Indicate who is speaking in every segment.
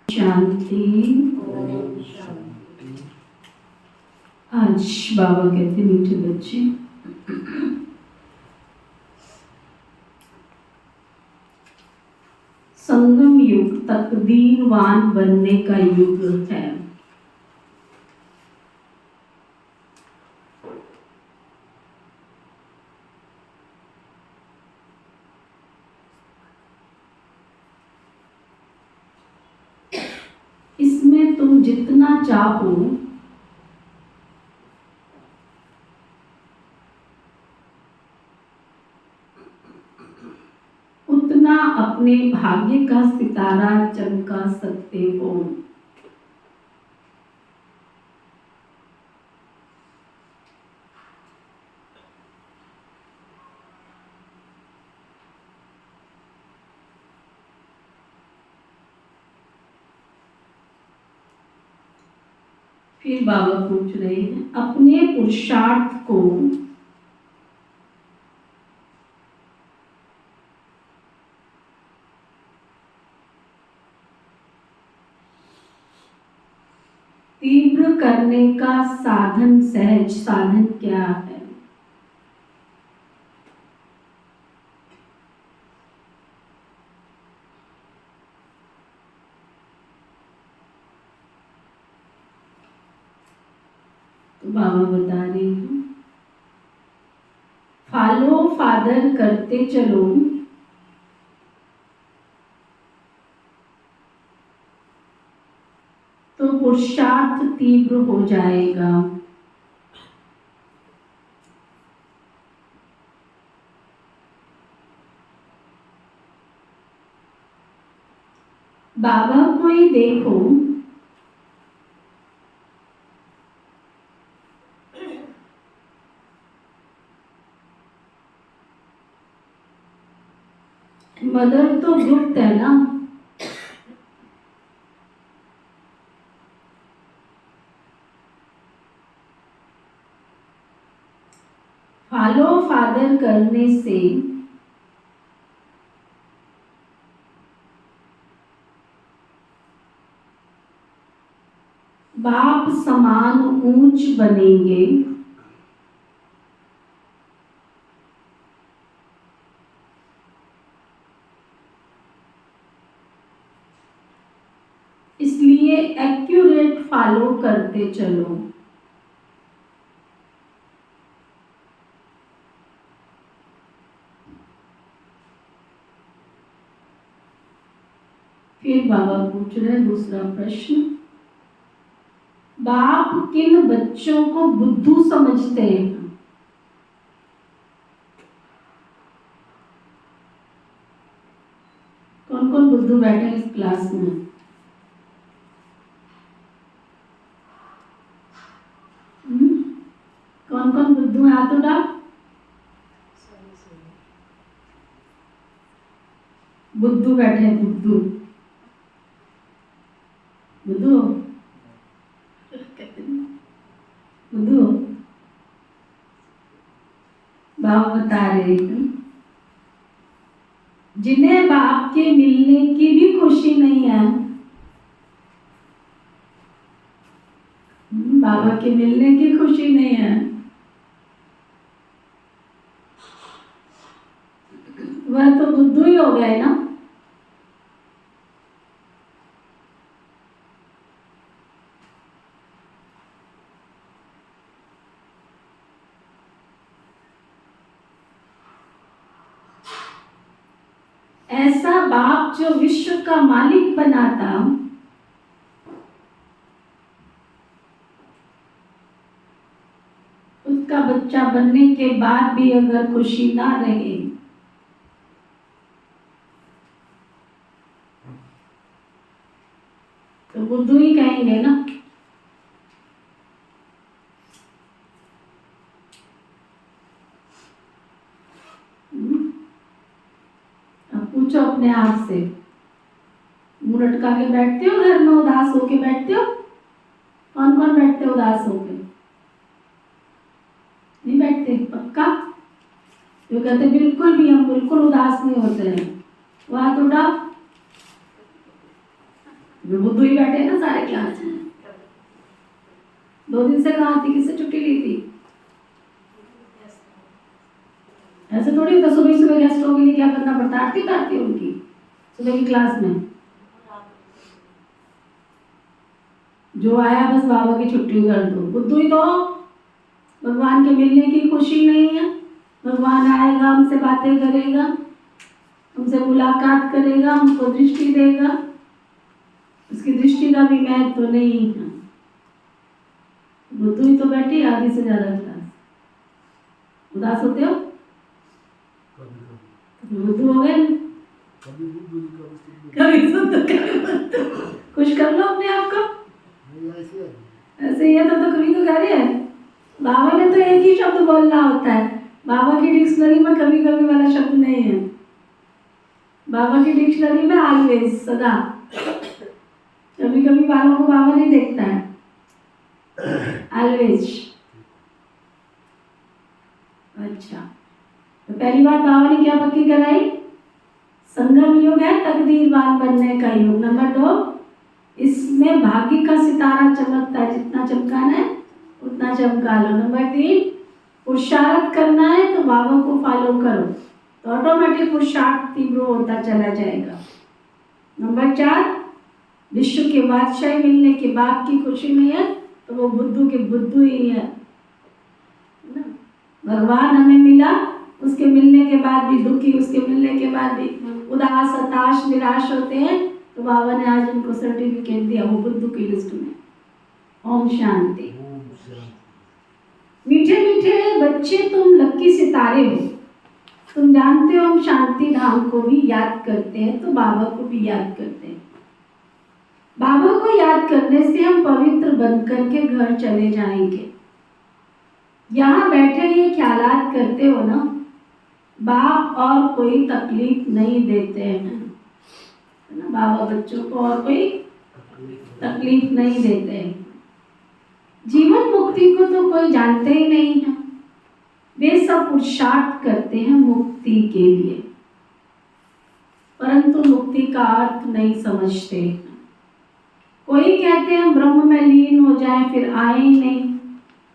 Speaker 1: शांति। आज बाबा कहते मीठे बच्चे, संगम युग तकदीरवान बनने का युग है। इसमें तुम जितना चाहो उतना अपने भाग्य का सितारा चमका सकते हो। फिर बाबा पूछ रहे हैं, अपने पुरुषार्थ को तीव्र करने का साधन, सहज साधन क्या है? तो बाबा बता रहे हैं, फॉलो फादर करते चलो, पुरुषार्थ तीव्र हो जाएगा। बाबा को ही देखो, मदर तो गुप्त है ना, फॉलो फादर करने से बाप समान ऊंच बनेंगे। इसलिए एक्यूरेट फॉलो करते चलो। फिर बाबा पूछ रहे हैं दूसरा प्रश्न, बाप किन बच्चों को बुद्धू समझते हैं? कौन कौन बुद्धू बैठे हैं इस क्लास में? कौन कौन बुद्धू है? हाथ उठा। बुद्धू बैठे हैं, बुद्धू बुद्धू बुद्धू। बाबा बता रहे हैं जिन्हें बाप के मिलने की भी खुशी नहीं है, बाबा के मिलने की खुशी नहीं है, वह तो बुद्धू ही हो गए ना। ऐसा बाप जो विश्व का मालिक बनाता, उसका बच्चा बनने के बाद भी अगर खुशी ना रहे तो बुद्धू ही कहेंगे ना। अब पूछो अपने आप से, मुंह लटका के बैठते हो घर में, उदास होके बैठते हो? कौन कौन बैठते हो उदास होके? नहीं बैठते? पक्का? जो कहते बिल्कुल भी, हम बिल्कुल उदास नहीं होते हैं, वहां तो उठा। बुद्धू ही बैठे ना सारे क्लास में। 2 दिन से कहाँ थी? किससे छुट्टी ली थी? ऐसे थोड़ी होता, सुबह सुबह गेस्टों के लिए क्या करना पड़ता है? आरती उतारती है उनकी सुबह की क्लास में। जो आया बस बाबा की छुट्टी कर दो। बुद्धू ही तो, भगवान के मिलने की खुशी नहीं है। भगवान आएगा, हमसे बातें करेगा, हमसे मुलाकात करेगा, हमको दृष्टि देगा, उसकी दृष्टि का भी महत्व तो नहीं है। बुद्धू ही तो बैठी आधी से ज्यादा क्लास। उदास होते हो? बुद्धू हो गए? कभी सुन तो कभी बुद्धू। खुश कर लो अपने आप को। ऐसे ही है तो कभी तो कह रहे हैं। बाबा ने तो एक ही शब्द बोलना होता है, बाबा की डिक्शनरी में कभी कभी वाला शब्द नहीं है। बाबा की डिक्शनरी में ऑलवेज, सदा। कभी कभी वालों को बाबा नहीं देखता है, ऑलवेज। अच्छा, तो पहली बात बाबा ने क्या पक्की कराई? संगम युग है तकदीरवान बनने का युग। नंबर 2, इसमें भाग्य का सितारा चमकता है, जितना चमकाना है उतना चमका लो। नंबर 3, पुरुषार्थ करना है तो बाबा को फॉलो करो, तो ऑटोमेटिक पुरुषार्थ तीव्र होता चला जाएगा। नंबर 4, विश्व के बादशाह मिलने के बाद की खुशी नहीं है तो वो बुद्धू के बुद्धू ही है ना। भगवान हमें मिला, उसके मिलने के बाद भी दुखी, उसके मिलने के बाद भी उदास, हताश, निराश होते हैं, तो बाबा ने आज उनको सर्टिफिकेट दिया, वो बुद्धू की लिस्ट में। ओम शांति। मीठे मीठे बच्चे, तुम लक्की सितारे हो। तुम जानते हो हम शांति धाम को भी याद करते हैं तो बाबा को भी याद करते हैं। बाबा को याद करने से हम पवित्र बन करके घर चले जाएंगे। यहाँ बैठे ये ख्यालात करते हो ना, बाप और कोई तकलीफ नहीं देते हैं ना, बाबा बच्चों को और कोई तकलीफ नहीं देते हैं। जीवन मुक्ति को तो कोई जानते ही नहीं है। वे सब पुरुषार्थ करते हैं मुक्ति के लिए, परंतु मुक्ति का अर्थ नहीं समझते। कोई कहते हैं ब्रह्म में लीन हो जाएं फिर आए ही नहीं।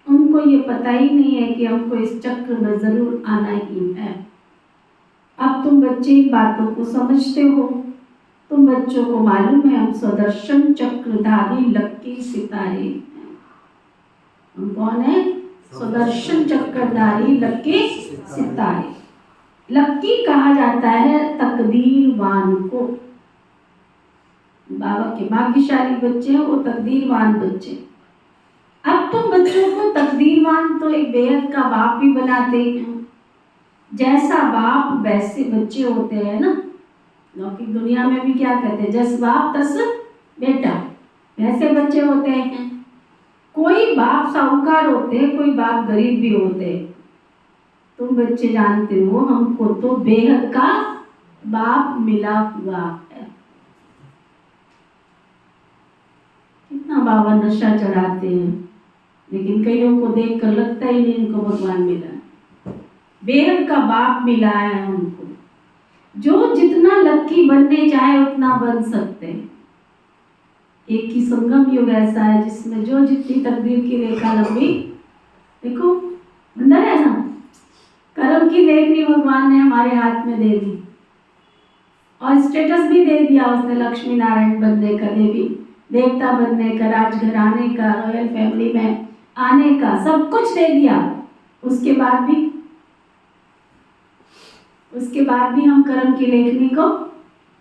Speaker 1: उनको ये पता ही नहीं है कि हमको इस चक्र में जरूर आना ही है। अब तुम बच्चे इन बातों को समझते हो। तुम बच्चों को मालूम है हम सुदर्शन चक्रधारी लक्की सितारे हैं। हम कौन है? सुदर्शन चक्रधारी लक्की सितारे। लक्की कहा जाता है तकदीरवान को। बाबा के भाग्यशाली बच्चे हैं वो तकदीरवान बच्चे। अब तुम बच्चों को तकदीरवान तो एक बेहद का बाप भी बनाते हैं। जैसा बाप वैसे बच्चे होते हैं ना। लौकिक दुनिया में भी क्या कहते हैं, जस बाप तस बेटा, वैसे बच्चे होते हैं। कोई बाप साहूकार होते हैं, कोई बाप गरीब भी होते हैं। तुम बच्चे जानते हो हमको तो बेहद का बाप मिला हुआ है। कितना बाबा नशा चढ़ाते हैं, लेकिन कईयों को देखकर लगता ही नहीं इनको भगवान मिला है। बेहद का बाप मिला है हमको। जो जितना लक्की बनने चाहे उतना बन सकते हैं। एक ही संगम युग ऐसा है जिसमें जो जितनी तकदीर की रेखा लंबी, देखो अंदर है ना, कर्म की लेखनी भगवान ने हमारे हाथ में दे दी और स्टेटस भी दे दिया उसने, लक्ष्मी नारायण बनने का, देवी देवता बनने का, राजघराने का, रॉयल फैमिली में आने का, सब कुछ दे दिया। उसके बाद भी हम कर्म की लेखनी को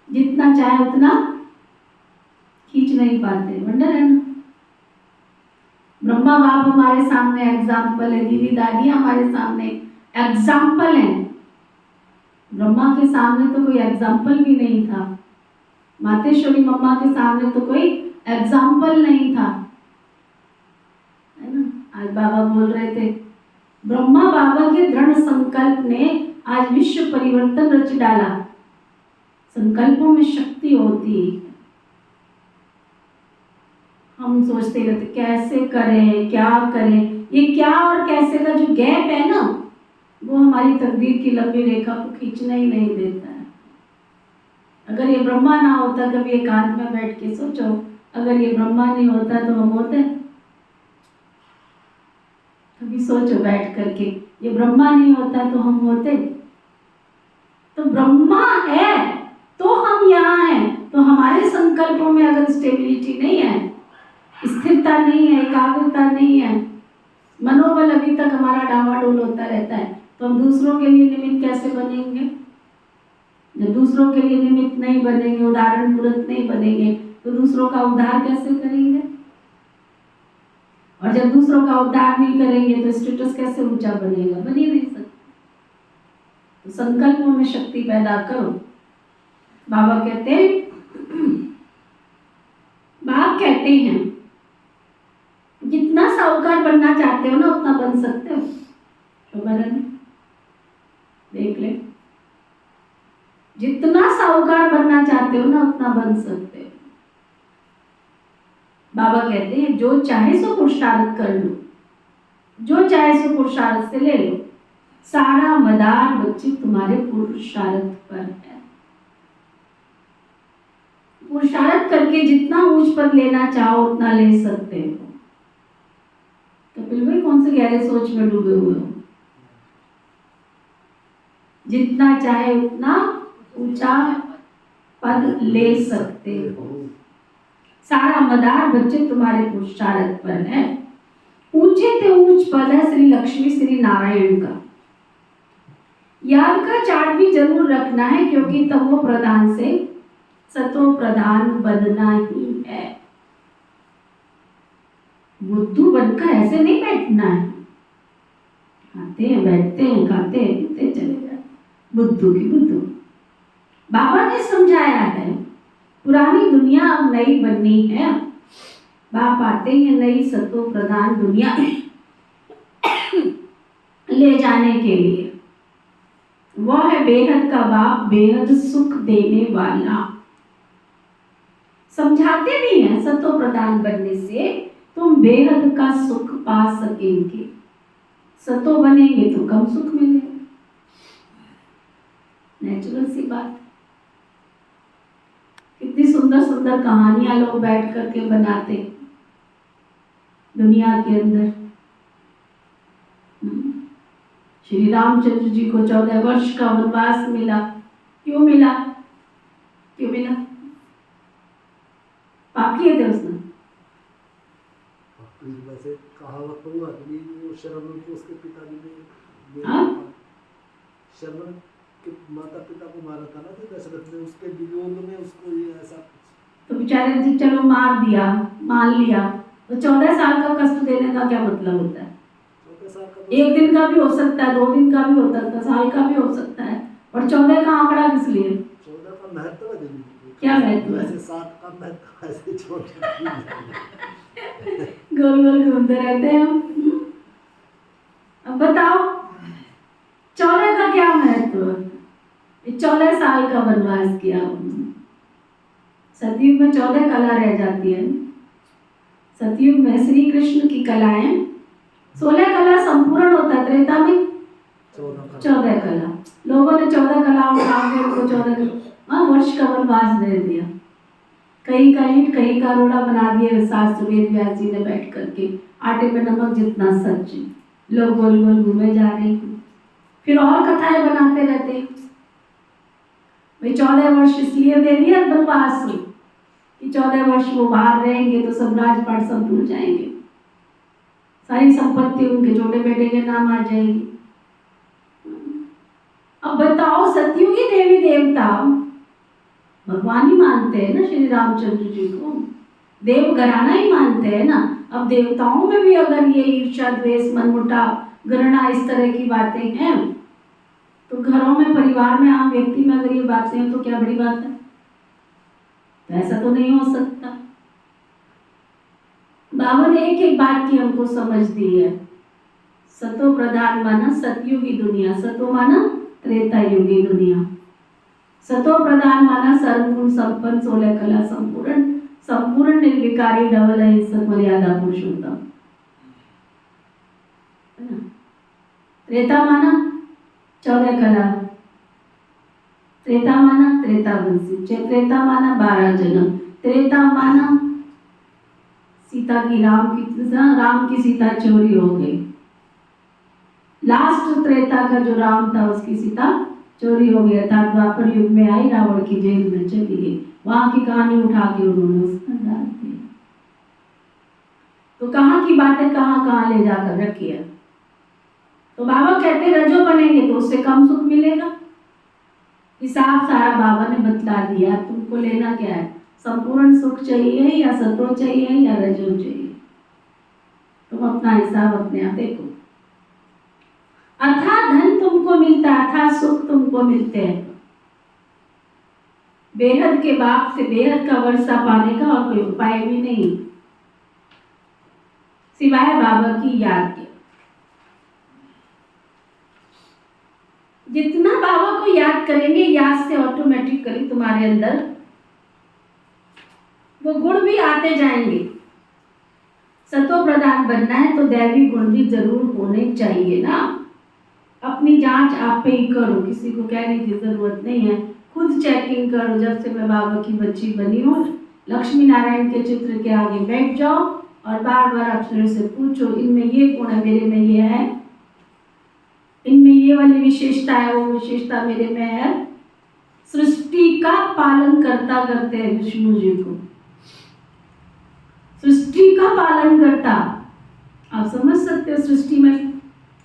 Speaker 1: जितना चाहे उतना खींच नहीं पाते। वंडर है ना। ब्रह्मा बाप हमारे सामने एग्जाम्पल है, दीदी दादी हमारे सामने एग्जाम्पल है। ब्रह्मा के सामने तो कोई एग्जाम्पल भी नहीं था। मातेश्वरी मम्मा के सामने तो कोई एग्जाम्पल नहीं था, है ना। आज बाबा बोल रहे थे ब्रह्मा बाबा के दृढ़ संकल्प ने आज विश्व परिवर्तन रच डाला। संकल्पों में शक्ति होती है। हम सोचते रहते कैसे करें, क्या करें। ये क्या और कैसे का जो गैप है ना, वो हमारी तकदीर की लंबी रेखा को खींचना ही नहीं देता है। अगर ये ब्रह्मा ना होता, कभी एकांत में बैठ के सोचो, अगर ये ब्रह्मा नहीं होता तो हम होते? कभी सोचो बैठ करके, ये ब्रह्मा नहीं होता तो हम होते? तो ब्रह्मा है तो हम यहाँ हैं। तो हमारे संकल्पों में अगर स्टेबिलिटी नहीं है, स्थिरता नहीं है, एकाग्रता नहीं है, मनोबल अभी तक हमारा डावाडोल होता रहता है, तो हम दूसरों के लिए निमित्त कैसे बनेंगे? जब दूसरों के लिए निमित्त नहीं बनेंगे, उदाहरण तुरंत नहीं बनेंगे, तो दूसरों का उद्धार कैसे करेंगे? और जब दूसरों का उद्धार नहीं करेंगे तो स्टेटस कैसे ऊंचा बनेगा? बन ही नहीं सकता। तो संकल्पों में शक्ति पैदा करो। बाबा कहते हैं जितना साहूकार बनना चाहते हो ना उतना बन सकते हो। तो बरन देख ले, जितना साहूकार बनना चाहते हो ना उतना बन सकते हो। बाबा कहते हैं जो चाहे सो पुरुषार्थ कर लो, जो चाहे सो पुरुषार्थ से ले लो। सारा मदार बच्चे तुम्हारे पुरुषार्थ पर है। पुरुषार्थ करके जितना ऊंच पर लेना चाहो उतना ले सकते हो। कपिल भाई कौन से गहरे सोच में डूबे हुए हो? जितना चाहे उतना ऊंचा पद ले सकते हो। सारा मदार बच्चे तुम्हारे पुरुषार्थ पर है। ऊंचे से ऊंच पद है श्री लक्ष्मी श्री नारायण का। याद का चार्ट भी जरूर रखना है, क्योंकि तमो प्रधान से सतो प्रधान बनना ही है। बुद्धू बनकर ऐसे नहीं बैठना है। आते हैं, बैठते हैं, खाते हैं, पीते चले जाते, बुद्धू की बुद्धू। बाबा ने समझाया है पुरानी दुनिया अब नई बननी है। बाप आते हैं नई सत्व प्रधान दुनिया ले जाने के लिए। वह है बेहद का बाप, बेहद सुख देने वाला। समझाते भी हैं सत्व प्रधान बनने से तुम बेहद का सुख पा सकेंगे। सत्व बनेंगे तो कम सुख मिलेगा, नेचुरल सी बात। कितनी सुंदर सुंदर कहानियां लोग बैठ करके बनाते दुनिया के अंदर। श्री रामचंद्र जी को 14 वर्ष का वनवास मिला। क्यों मिला? क्यों मिला? पाप किए थे उसने?
Speaker 2: वैसे कहावत हुआ कि वो शरवण को उसके पिताजी ने शरवण के माता पिता को मारा था ना, तो दशरथ ने उसके वियोग में उसको ये ऐसा
Speaker 1: तो बेचारे जी चलो मार दिया, मान लिया, तो 14 साल का कष्ट देने का क्या मतलब होता है?
Speaker 2: 14 साल का
Speaker 1: एक दिन का भी हो सकता है, 2 दिन का भी हो सकता है, साल का भी हो सकता है, और 14 का आंकड़ा किस लिए?
Speaker 2: 14 का महत्व है।
Speaker 1: क्या महत्व है?
Speaker 2: ऐसे 7 का महत्व, ऐसे 14
Speaker 1: गोल गोल घूमते रहते हैं हम। अब बताओ 14 का क्या महत्व है? 14 साल का वनवास किया उन्होंने। सतयुग में 14 कला रह जाती है। सतयुग में श्री कृष्ण की कलाएं 16 कला संपूर्ण होता है। त्रेता में 14 कला। लोगों ने 14 कलाओं को 14 वर्ष का वनवास दे दिया। कहीं का ईंट कहीं का रोड़ा बना दिए शास्त्र वेद व्यास जी ने बैठ करके। आटे पे नमक जितना सच, लोग गोल गोल घूमे जा रहे हैं। फिर और कथाएं बनाते रहते हैं। भाई 14 वर्ष इसलिए दे दिया वनवास कि 14 वर्ष वो बाहर रहेंगे तो सब राजपाट सब भूल जाएंगे, सारी संपत्ति उनके छोटे बेटे के नाम आ जाएगी। अब बताओ सतयुगी देवी देवता भगवान ही मानते हैं ना श्री रामचंद्र जी को, देव घराना ही मानते हैं ना। अब देवताओं में भी अगर ये ईर्ष्या द्वेष मनमुटाव घृणा इस तरह की बातें हैं तो घरों में परिवार में आम व्यक्ति में अगर ये बातें हैं तो क्या बड़ी बात है? तो ऐसा तो नहीं हो सकता। बाबा ने एक एक बात की हमको समझ दी है। सतो प्रधान माना सतयुगी दुनिया, सतो माना त्रेता युगी दुनिया, सतो प्रधान माना सर्वगुण संपन्न 16 कला संपूर्ण, संपूर्ण निर्विकारी डबल अहिंसक मर्यादा पुरुषोत्तम। त्रेता माना 14 कला, त्रेता माना त्रेता वंशी, त्रेता माना 12 जन्म, त्रेता माना सीता की राम की सीता चोरी हो गई। लास्ट त्रेता का जो राम था उसकी सीता चोरी हो गया था। द्वापर युग में आई, रावण की जेल में चली गई। वहां की कहानी उठा के उन्होंने उसमें डाल दी। तो कहाँ की बातें कहाँ ले जाकर रखी है। तो बाबा कहते रजो बनेंगे तो उससे कम सुख मिलेगा। हिसाब सारा बाबा ने बतला दिया। तुमको लेना क्या है? संपूर्ण सुख चाहिए या सतो चाहिए या रजो चाहिए? तुम अपना हिसाब अपने आप देखो। अथा धन तुमको मिलता है, अथा सुख तुमको मिलते हैं। बेहद के बाप से बेहद का वर्षा पाने का और कोई उपाय भी नहीं सिवाय बाबा की याद के। जितना बाबा को याद करेंगे, याद से ऑटोमेटिकली तुम्हारे अंदर वो गुण भी आते जाएंगे। सतो प्रधान बनना है तो दैवी गुण भी जरूर होने चाहिए ना। अपनी जांच आप पे ही करो, किसी को कहने की जरूरत नहीं है। खुद चेकिंग करो। जब से मैं बाबा की बच्ची बनी हूँ, लक्ष्मी नारायण के चित्र के आगे बैठ जाओ और बार बार अपने से पूछो, इनमें ये गुण है, मेरे में ये है, इनमें ये वाली विशेषता है, वो विशेषता मेरे में है। सृष्टि का पालन करता करते हैं विष्णु जी को, सृष्टि का पालन करता। आप समझ सकते हो सृष्टि में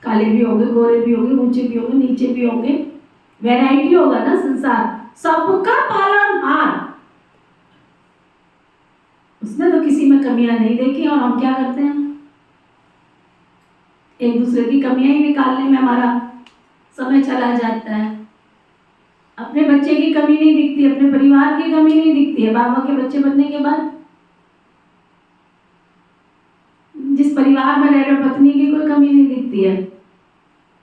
Speaker 1: काले भी होंगे, गोरे भी होंगे, ऊंचे भी होंगे, नीचे भी होंगे, वैरायटी होगा ना संसार। सबका पालनहार, उसमें तो किसी में कमियां नहीं देखी। और हम क्या करते हैं? एक दूसरे की कमियां ही निकालने में हमारा समय चला जाता है। अपने बच्चे की कमी नहीं दिखती, अपने परिवार की कमी नहीं दिखती है बाबा के बच्चे बनने के बाद। जिस परिवार में रह रहे पत्नी की कोई कमी नहीं दिखती है,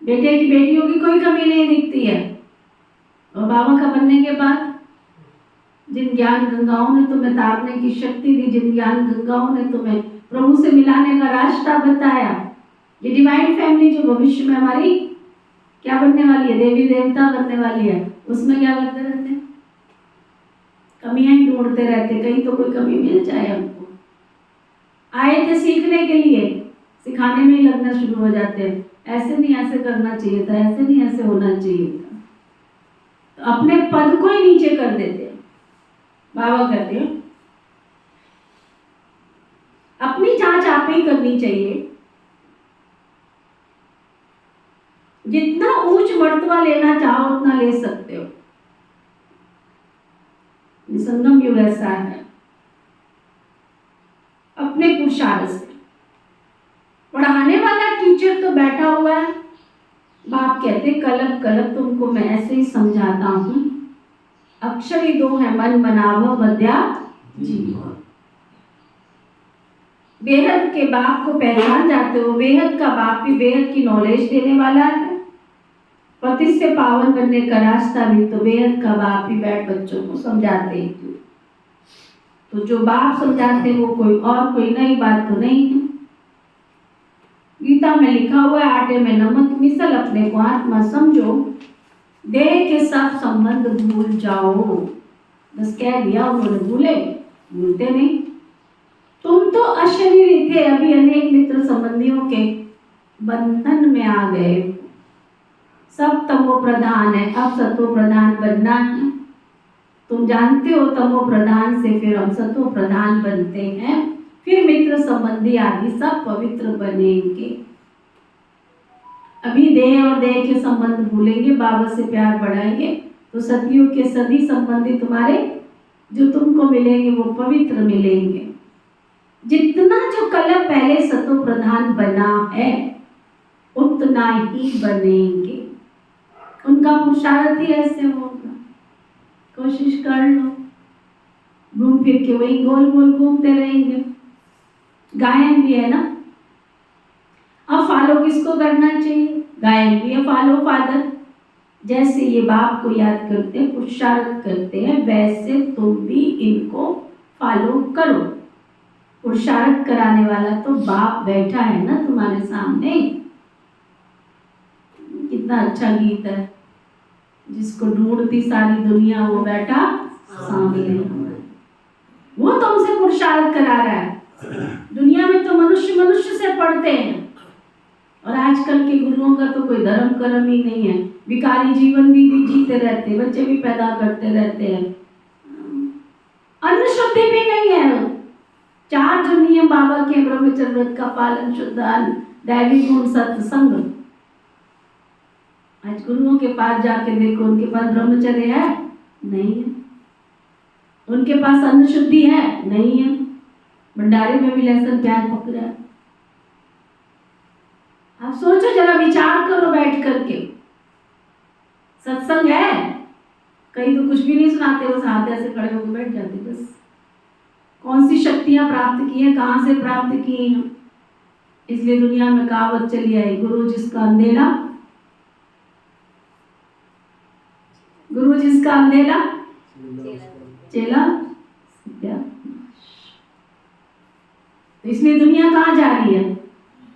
Speaker 1: बेटे की बेटियों की कोई कमी नहीं दिखती है। और बाबा का बनने के बाद जिन ज्ञान गंगाओं ने तुम्हें तारने की शक्ति दी, जिन ज्ञान गंगाओं ने तुम्हें प्रभु से मिलाने का रास्ता बताया, ये डिवाइन फैमिली जो भविष्य में हमारी क्या बनने वाली है, देवी देवता बनने वाली है, उसमें क्या करते रहते हैं, कमियां ही ढूंढते रहते, कहीं तो कोई कमी मिल जाए हमको। आए थे सीखने के लिए, सिखाने में ही लगना शुरू हो जाते हैं, ऐसे नहीं ऐसे करना चाहिए था, ऐसे नहीं ऐसे होना चाहिए था, तो अपने पद को ही नीचे कर देते हैं। बाबा कहते हैं अपनी जांच आप ही करनी चाहिए। जितना ऊंच मर्तबा लेना चाहो उतना ले सकते हो। संगम युग ऐसा है, अपने पुरुषार्थ से। पढ़ाने वाला टीचर तो बैठा हुआ है, बाप कहते कलप कलप तुमको मैं ऐसे ही समझाता हूं, अक्षर ही दो है मन मनावो बद्या जीवन। बेहद के बाप को पहचान जाते हो, बेहद का बाप भी बेहद की नॉलेज देने वाला है। पति से पावन बनने का रास्ता भी तो बेहद का बाप ही बैठ बच्चों को समझाते हैं। तो जो बाप समझाते हैं वो कोई नई बात तो नहीं है। गीता में लिखा हुआ है आटे में नमक मिसल अपने को आत्मा समझो, देह के सब संबंध भूल जाओ। बस कह दिया उन्होंने, भूलते नहीं। तुम तो अशरीरी थे, अभी अनेक मित्र संबंधियों के बंधन में आ गए। सब तमो प्रधान है, अब सतो प्रधान बनना है। तुम जानते हो तमो प्रधान से फिर हम सतो प्रधान बनते हैं, फिर मित्र संबंधी आदि सब पवित्र बनेंगे। अभी देह और देह के संबंध भूलेंगे, बाबा से प्यार बढ़ाएंगे तो सतियों के सभी संबंधी तुम्हारे जो तुमको मिलेंगे वो पवित्र मिलेंगे। जितना जो कलम पहले सतो प्रधान बना है उतना ही बनेंगे। उनका पुरुषार्थ ही ऐसे होगा। कोशिश कर लो, घूम फिर के वही गोल गोल घूमते रहेंगे। गायन भी है ना, अब फॉलो किसको करना चाहिए? गायन भी है, फॉलो फादर। जैसे ये बाप को याद करते हैं, पुरुषार्थ करते हैं, वैसे तुम भी इनको फॉलो करो। पुरुषार्थ कराने वाला तो बाप बैठा है ना तुम्हारे सामने। कितना अच्छा गीत है, जिसको ढूंढती सारी दुनिया वो बैठा सामने। वो तुमसे पुरुषार्थ करा रहा है। दुनिया में तो मनुष्य से पढ़ते हैं, और आजकल के गुरुओं का तो कोई धर्म कर्म ही नहीं है। भिखारी जीवन भी जीते रहते हैं, बच्चे भी पैदा करते रहते हैं, अन्न शुद्धि भी नहीं है। 4 जो नियम बाबा के ब्रह्मचर्य व्रत का पालन, शुद्ध अन्न, दैवी गुण, सत्संग। आज गुरुओं के पास जाके देखो, उनके पास ब्रह्मचर्य है? नहीं है। उनके पास अन्न शुद्धि है? नहीं है। भंडारे में भी लहसुन प्याज पक रहा है। आप सोचो जरा, विचार करो बैठ करके। सत्संग है, कहीं तो कुछ भी नहीं सुनाते, बस हाथ ऐसे खड़े होकर बैठ जाते। बस कौन सी शक्तियां प्राप्त की हैं, कहां से प्राप्त की हैं? इसलिए दुनिया में कहावत चली आई, गुरु जिसका अंधेरा, गुरु जिसका अंधेरा चेला सत्या। इसलिए दुनिया कहाँ जा रही है?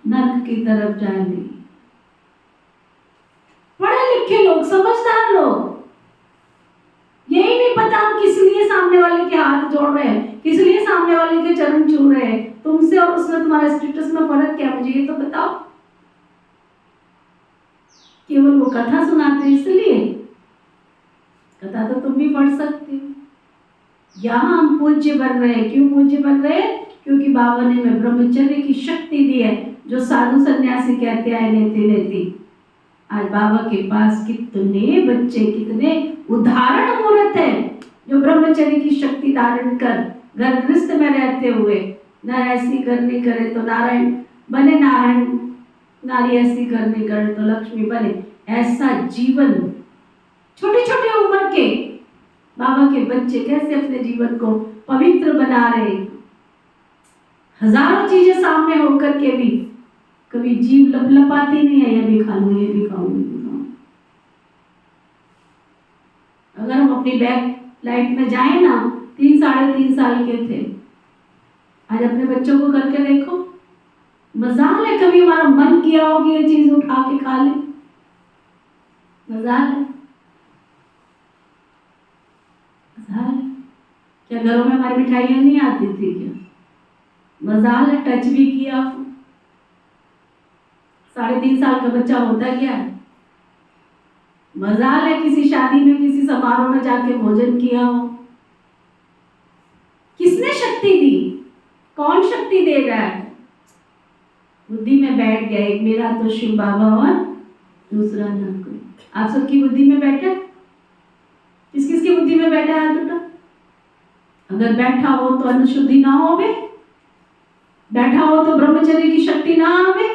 Speaker 1: नर्क की तरफ जा रही है। पढ़े लिखे लोग, समझदार लोग, यही नहीं पता हम किस लिए सामने वाले के हाथ जोड़ रहे हैं, किस लिए सामने वाले के चरण छू रहे हैं। तुमसे और उसमें तुम्हारा स्टेटस में फर्क क्या, मुझे ये तो बताओ। केवल वो कथा सुनाते हैं, इसलिए कथा तो तुम भी पढ़ सकते हो। यहाँ हम पूज्य बन रहे हैं। क्यों पूज्य बन रहे हैं? क्योंकि बाबा ने हमें ब्रह्मचर्य की शक्ति दी है, जो साधु सन्यासी कहते आए लेते लेते। आज बाबा के पास कितने बच्चे, कितने उदाहरण मूर्त है, जो ब्रह्मचर्य की शक्ति धारण कर घर गृहस्थ में रहते हुए न ऐसी करनी करे तो नारायण बने, नारायण नारी ऐसी करने कर तो लक्ष्मी बने, ऐसा जीवन छोटे छोटे उम्र के बाबा के बच्चे कैसे अपने जीवन को पवित्र बना रहे। हजारों चीजें सामने होकर के भी कभी जीव लपलपाती नहीं है, ये भी खा लूं, ये भी खाऊं, ये भी खाऊं। अगर हम अपनी बैक लाइफ में जाए ना, 3 साढ़े 3 साल के थे, आज अपने बच्चों को करके देखो, मजाल है कभी हमारा मन किया हो कि ये चीज उठा के खा ले, मजाल है। क्या घरों में हमारी मिठाइयाँ नहीं आती थी क्या? मजाल है टच भी किया। 3.5 साल का बच्चा होता क्या है? मजाल है किसी शादी में किसी समारोह में जाके भोजन किया हो। किसने शक्ति दी? कौन शक्ति दे रहा है? बुद्धि में बैठ गया, एक मेरा तो शिव बाबा और दूसरा न कोई। आप सबकी बुद्धि में बैठा? किस किस की बुद्धि में बैठा है हाथ उठा? अगर बैठा हो तो अनुशुद्धि ना होवे, बैठा हो तो ब्रह्मचर्य की शक्ति ना आवे,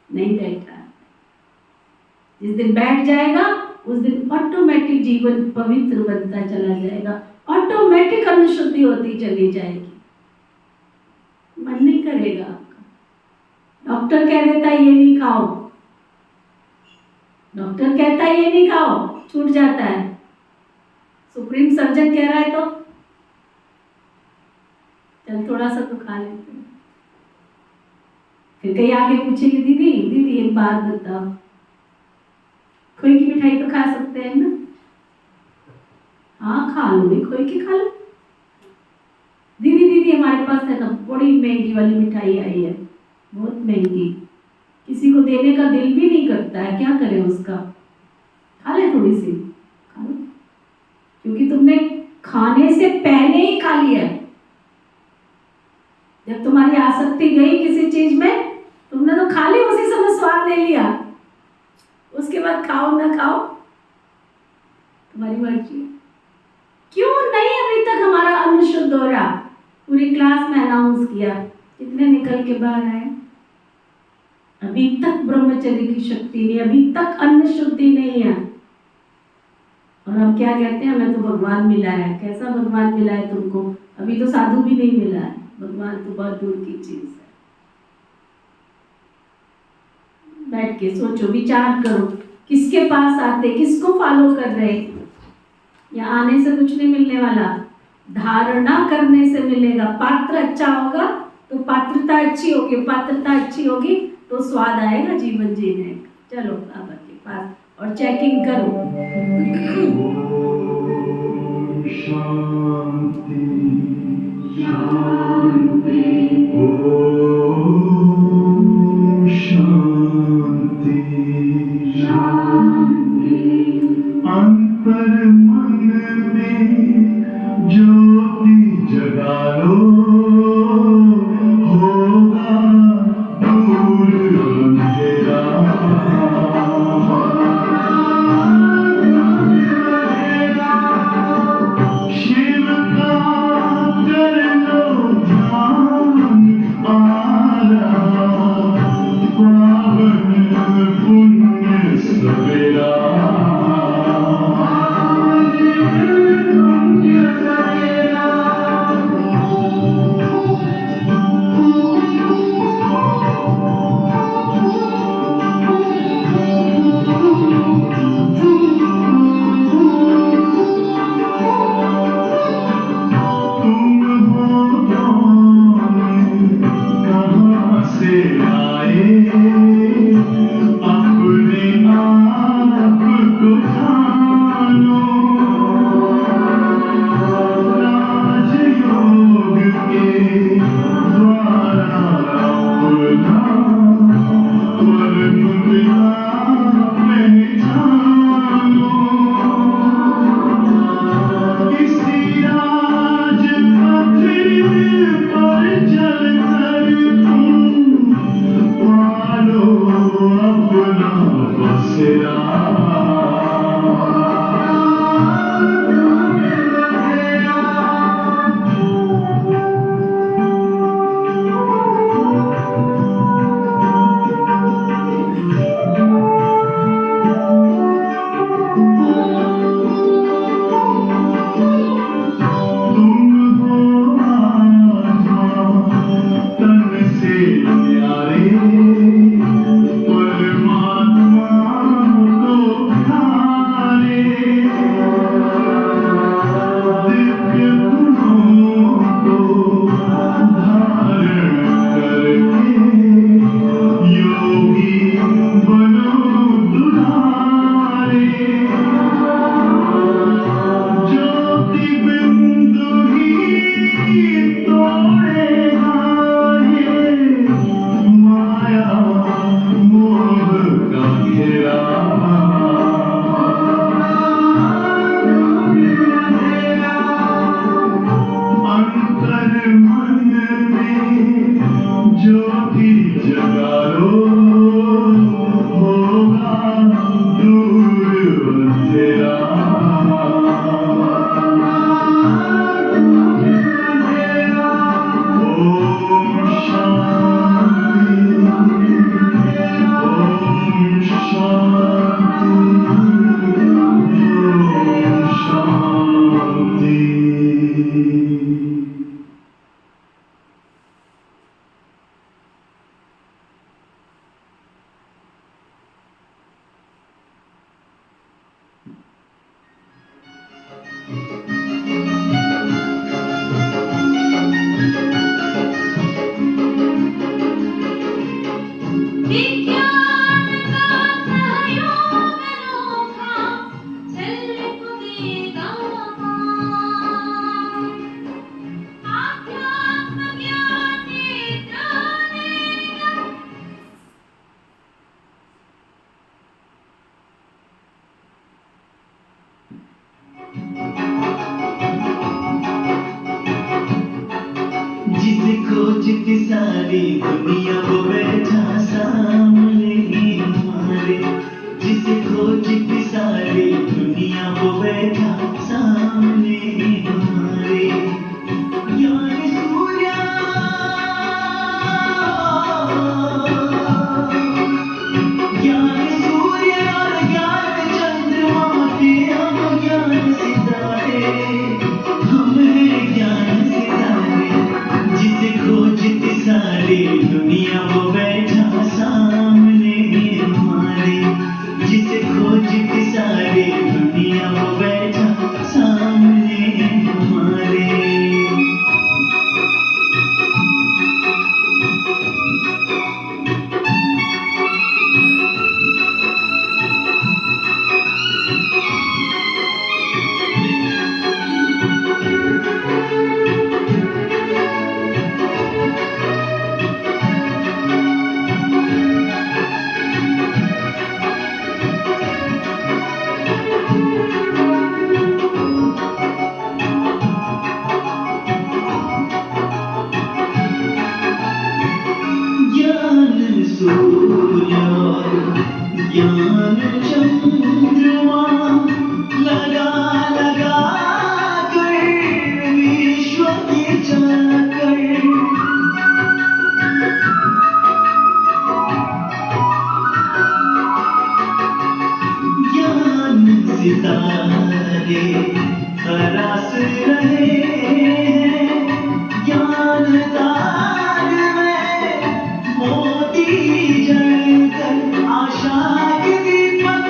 Speaker 1: नहीं बैठा। जिस दिन बैठ जाएगा उस दिन ऑटोमेटिक जीवन पवित्र बनता चला जाएगा, ऑटोमेटिक अनुशुद्धि होती चली जाएगी। मन नहीं करेगा आपका। डॉक्टर कह देता है ये नहीं खाओ, डॉक्टर कहता है ये नहीं खाओ, छूट जाता है। सुप्रीम सर्जन कह रहा है तो चल थोड़ा सा तो खा लेते हैं। फिर कहीं आगे पूछेगी दीदी दीदी एक बात बताओ, खोए की मिठाई तो खा सकते हैं ना? हाँ खा लो, खोए की खा लो। दीदी दीदी हमारे पास है ना बड़ी महंगी वाली मिठाई आई है, बहुत महंगी, किसी को देने का दिल भी नहीं करता है, क्या करें उसका? खा ले थोड़ी सी, खा लो, क्योंकि तुमने खाने से पहले ही खा लिया। जब तुम्हारी आसक्ति गई किसी चीज में, तुमने तो खा ली, उसी समय स्वाद ले लिया, उसके बाद खाओ ना खाओ तुम्हारी मर्जी। क्यों नहीं अभी तक हमारा अनुशुद्ध हो रहा? पूरी क्लास में अनाउंस किया, कितने निकल के बाहर आए? अभी तक ब्रह्मचर्य की शक्ति नहीं, अभी तक अन्न शुद्धि नहीं है। और हम क्या कहते हैं, हमें तो भगवान मिला है। कैसा भगवान मिला है तुमको? अभी तो साधु भी नहीं मिला है, भगवान तो बहुत दूर की चीज है। बैठ के सोचो, विचार करो, किसके पास आते, किसको फॉलो कर रहे? यहाँ आने से कुछ नहीं मिलने वाला, धारणा करने से मिलेगा। पात्र अच्छा होगा तो पात्रता अच्छी होगी, पात्रता अच्छी होगी तो स्वाद आएगा जीवन जीने का। चलो बाबा के पास और चेकिंग करो।
Speaker 3: शांति शांति शांति शांति। अंतर मन में ज्योति जगा लो, होगा दूर अंधेरा। शिव का कर लो ध्यान, आरा पावन पुण्य सवेरा। विज्ञान का सहयोग अनोखा चल कुदेगा वहाँ। आध्यात्म ज्ञान नेत्र देगा। जिसे खोजती सारी दुनिया वो बैठा सामने हमारे। जिसे खोजती सारी दुनिया वो बैठा सामने हमारे। ज्ञान सूर्या ज्ञान सूर्य और ज्ञान चंद्रमा के हम ज्ञान सितारे। हम हैं ज्ञान सितारे। जिसे खोजती सारी दुनिया वो बैठा सामने हमारे। जिसे खोजती सारी दुनिया वो बैठा सामने हमारे। ज्ञान सूर्य और ज्ञान चंद्रमा लगा लगा कर विश्व की चाकर। ज्ञान सितारे तरास रहे हैं। ज्ञान तार में मोती जलकर आशा के दीपक।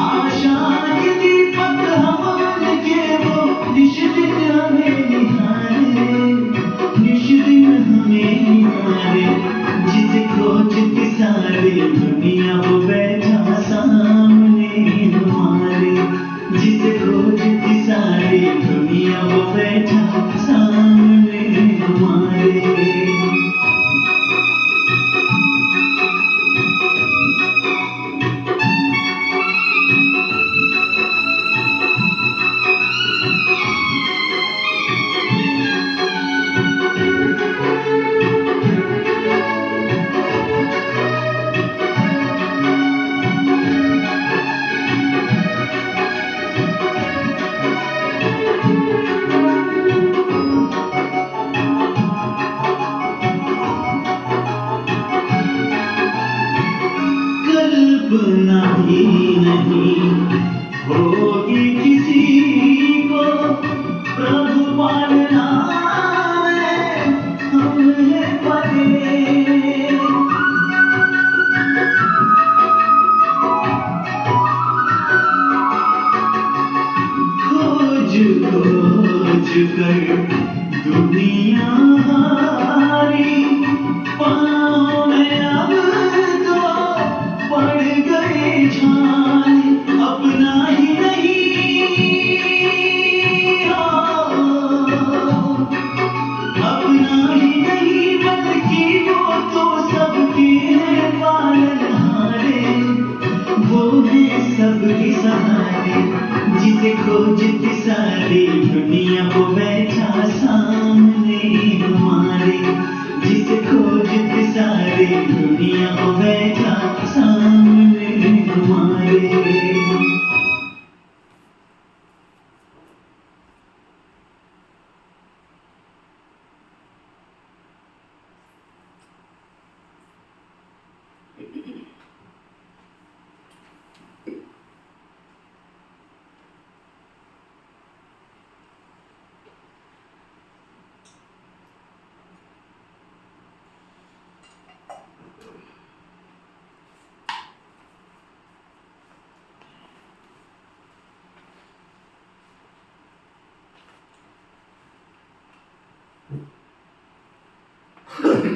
Speaker 3: आशा के दीपक हम उनके वो निश्चित हमें निहारे। निश्चित हमें निहारे। जिसे खोजती सारी दुनिया वो बैठा सामने हमारे। जिसे खोजती सारी दुनिया वो बैठा सामने हमारे। कल्पना भी नहीं होगी किसी को प्रभु पालना में हमने पड़े। खोज खोज कर दुनिया हारी। पाँव में अब तो पड़ गए छाले। अपना ही नहीं हो। अपना ही नहीं बल्कि वो तो सबके हैं पालनहारे। वो है सबके सहारे। जिसे खोजती सारी दुनिया वो बैठा सामने हमारे। जिसे खोजती सारी दुनिया वो बैठा सामने हमारे।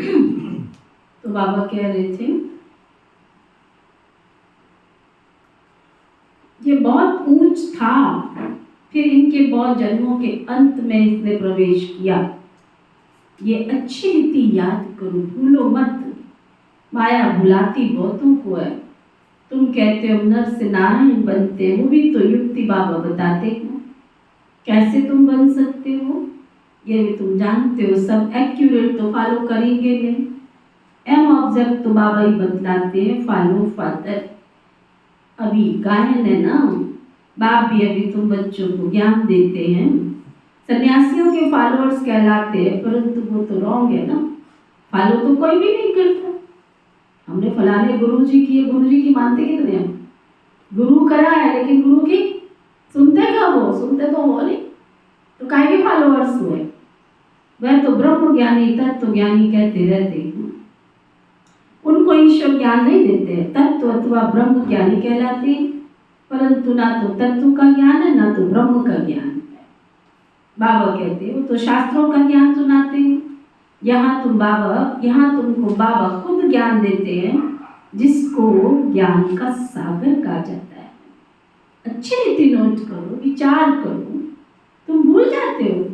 Speaker 1: तो बाबा कह रहे थे ये बहुत ऊंच था, फिर इनके बहुत जन्मों के अंत में इसने प्रवेश किया। ये अच्छी रीति याद करो, भूलो मत। माया भुलाती बहुतों को है। तुम कहते हो नर से नारायण बनते, वो भी तो युक्ति बाबा बताते हैं। कैसे तुम बन सकते हो ये भी तुम जानते हो। सब एक्यूरेट तो फॉलो करेंगे नहीं। एम ऑब्जेक्ट तो बाबा ही बतलाते हैं, फॉलो फादर। अभी गायन है ना, बाप भी अभी तुम बच्चों को ज्ञान देते हैं। सन्यासियों के फॉलोअर्स कहलाते हैं, परंतु वो तो रॉन्ग है ना। फॉलो तो कोई भी नहीं करता। हमने फलाने गुरु जी की, गुरु जी की मानते कितने हम? गुरु करा है, लेकिन गुरु की सुनते कब हो? सुनते तो हो नहीं, तो काहे के फॉलोअर्स हुए? वह तो ब्रह्म ज्ञानी, तत्व ज्ञानी कहते रहते हैं। उनको ईश्वर ज्ञान नहीं देते, तत्व अथवा ब्रह्म ज्ञानी कहलाते हैं। परंतु ना तो तत्व का ज्ञान है, ना तो ब्रह्म का ज्ञान है। बाबा कहते हैं वो तो शास्त्रों का ज्ञान सुनाते हैं। यहाँ तुमको बाबा खुद ज्ञान देते हैं, जिसको ज्ञान का सागर कहा जाता है। अच्छी रीति नोट करो, विचार करो। तुम भूल जाते हो,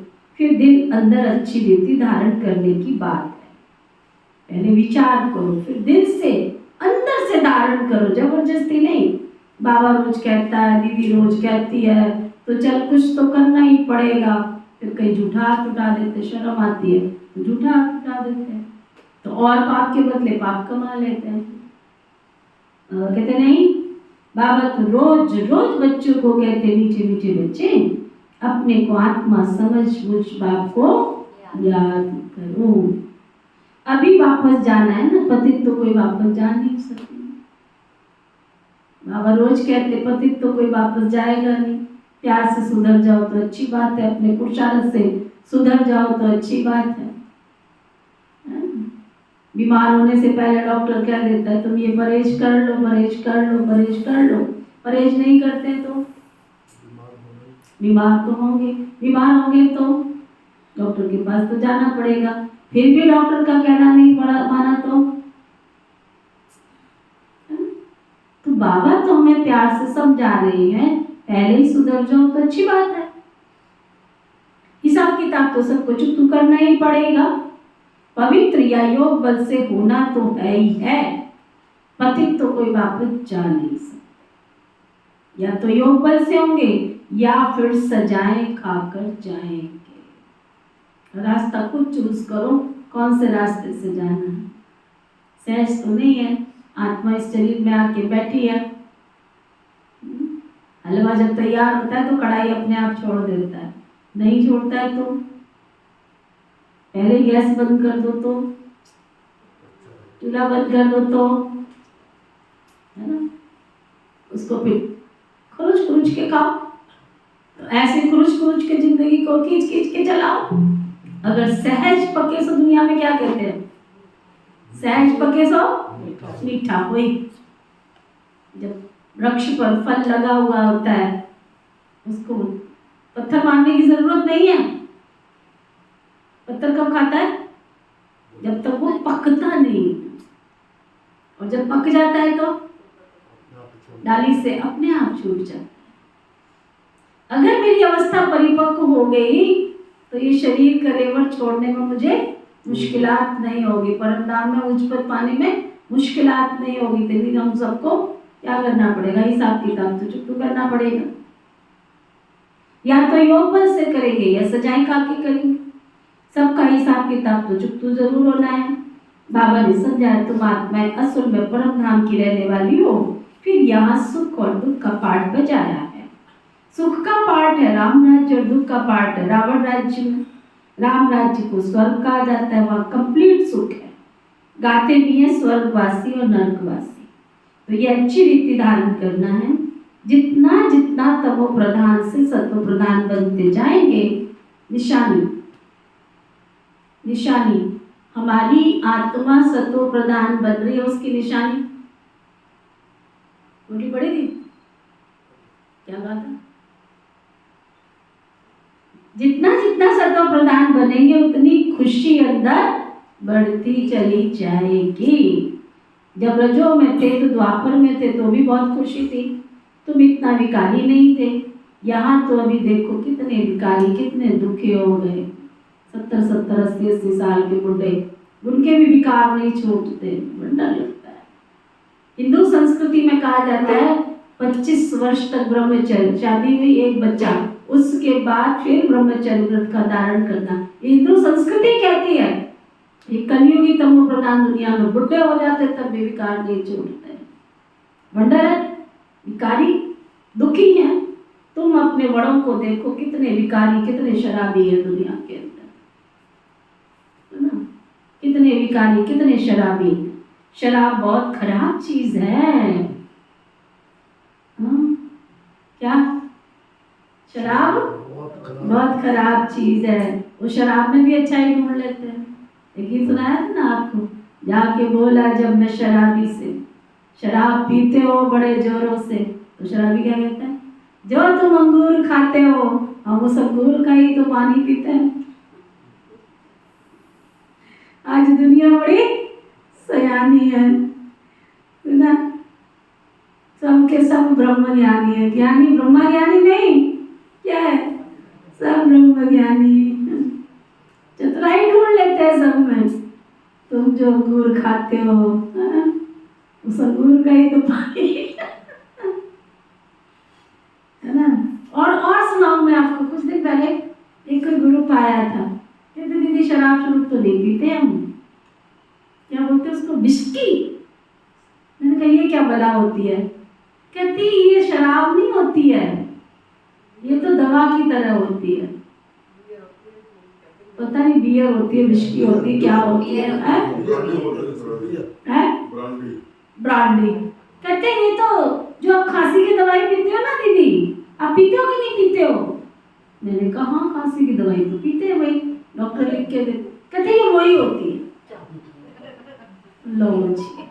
Speaker 1: फिर दिल अंदर अच्छी रीति धारण करने की बात है। पहले विचार करो, फिर दिल से अंदर से धारण करो, जबरदस्ती नहीं। बाबा रोज कहता है, दीदी रोज कहती है, तो चल कुछ तो करना ही पड़ेगा। फिर कहीं झूठा हाथ उठा देते, शर्म आती है तो झूठा हाथ उठा देते हैं, तो और पाप के बदले पाप कमा लेते हैं। कहते नहीं, बाबा तो रोज रोज बच्चों को कहते, मीठे मीठे बच्चे अपने को आत्मा समझ मुझ बाप को याद करो। अभी वापस जाना है ना, पतित तो कोई वापस जा नहीं सकते। बाबा रोज कहते पतित तो कोई वापस जाएगा नहीं। प्यार से सुधर जाओ तो अच्छी बात है, अपने पुरुषार्थ से सुधर जाओ तो अच्छी बात है। बीमार होने से पहले डॉक्टर क्या देता है, तुम ये परहेज कर लो, परहेज कर लो, परहेज कर लो। परहेज नहीं करते तो बीमार तो होंगे, बीमार होंगे तो डॉक्टर के पास तो जाना पड़ेगा। फिर भी डॉक्टर का कहना नहीं माना तो बाबा तो हमें प्यार से समझा रहे हैं, पहले ही सुधर जाओ तो अच्छी बात है। हिसाब किताब तो सबको चुकता करना ही पड़ेगा। पवित्र या योग बल से होना तो है ही है। पतित तो कोई वापस जा नहीं सकता। या तो योग बल से होंगे या फिर सजाएं खाकर जाएंगे। रास्ता खुद चूज करो, कौन से रास्ते से जाना है। सहज तो नहीं है, आत्मा इस शरीर में आके बैठी है। हलवा जब तैयार होता है तो कढ़ाई अपने आप छोड़ देता है, नहीं छोड़ता है तो पहले गैस बंद कर दो, तो चूल्हा बंद कर दो, तो है ना, उसको फिर खुरुच खुरुच के खाओ। तो ऐसे खुरुच खुरुच के जिंदगी को खींच खींच के चलाओ। अगर सहज पके सो, दुनिया में क्या कहते हैं, सहज पके सो मीठा। वही जब वृक्ष पर फल लगा हुआ होता है, उसको पत्थर मारने की जरूरत नहीं है। पत्थर कब खाता है, जब तक वो पकता नहीं, और जब पक जाता है तो डाली से अपने आप छूट जाता है। अगर मेरी अवस्था परिपक्व हो गई तो ये शरीर का रेवड़ छोड़ने में मुझे मुश्किलात नहीं होगी, परम धाम में उच्चपद पाने में मुश्किलात नहीं होगी। तेरी हम सबको क्या करना पड़ेगा, हिसाब किताब तो चुप करना पड़ेगा। या तो योग बल से करेंगे या सजाएं खा के करेंगे। सबका हिसाब किताब तो चुप जरूर होना है। बाबा ने समझाया, तुम आत्माएं असल में परम धाम की रहने वाली हो। फिर यहाँ सुख और दुख का पाठ बजाया है। सुख का पाठ है राम राज्य, और दुख का पाठ है रावण राज्य में। राम राज्य को स्वर्ग कहा जाता है, वहाँ कंप्लीट सुख है। गाते भी हैं स्वर्गवासी और नरकवासी। तो ये अच्छी रीति धारण करना है। जितना जितना तमो प्रधान से सत्व प्रधान बनते जाएंगे, निशानी निशानी हमारी आत्मा सत्व प्रधान बन रही है, उसकी निशानी बोली पड़ेगी। क्या बात है, जितना जितना सत्व प्रधान बनेंगे उतनी खुशी अंदर बढ़ती चली जाएगी। जब रजो में थे तो द्वापर में थे तो भी बहुत खुशी थी, तुम इतना विकारी नहीं थे। यहाँ तो अभी देखो कितने विकारी, कितने दुखी हो गए। 70-70, 80-80 साल के बुढ़े, उनके भी विकार नहीं छूटते, डर लगता है। हिंदू संस्कृति में कहा जाता है 25 वर्ष तक ब्रह्मचर्य, शादी हुई एक बच्चा, उसके बाद फिर ब्रह्मचर्य व्रत का धारण करना, ये हिंदू संस्कृति कहती है। ये कलयुगी तमो प्रधान दुनिया में बुढ़े हो जाते तब भी विकार नहीं छूटते। वंडर है, विकारी दुखी है। तुम अपने बड़ों को देखो कितने विकारी, कितने शराबी है दुनिया के अंदर, है ना? कितने विकारी, कितने शराबी। शराब बहुत खराब चीज है। हाँ? क्या शराब बहुत खराब चीज है। वो शराब में भी अच्छाई ढूंढ लेते हैं। एक गीत सुनाया था ना आपको, जाके बोला जब मैं शराबी से, शराब पीते हो बड़े जोरों से, तो शराबी क्या कहता है, जो तुम अंगूर खाते हो हम उस अंगूर का ही तो पानी पीते हैं। आज दुनिया बड़ी सयानी है ना, सबके सब ब्रह्म ज्ञानी है। ज्ञानी ब्रह्म ज्ञानी नहीं, क्या है, सब ब्रह्म ज्ञानी। चतुराई ढूंढ लेते हैं सब में। तुम जो अंगूर खाते हो उस अंगूर का ही तो पानी है ना। और सुनाऊं मैं आपको। कुछ दिन पहले एक ग्रुप आया था, कहते दीदी शराब शुरू तो नहीं पीते हम, क्या बोलते उसको, विस्की। मैंने कहा ये क्या बला होती है? कहती ये शराब नहीं होती है, ये तो दवा की तरह होती है। पता नहीं बियर होती है, विस्की होती है, क्या होती है? ब्रांडी। कहते ये तो जो आप खांसी की दवाई पीते हो ना दीदी, आप पीते हो कि नहीं पीते हो? मैंने कहा हाँ खांसी की दवाई तो पीते हैं भाई, डॉक्टर लिख के दे। कहते ये वही होती है। लो जी,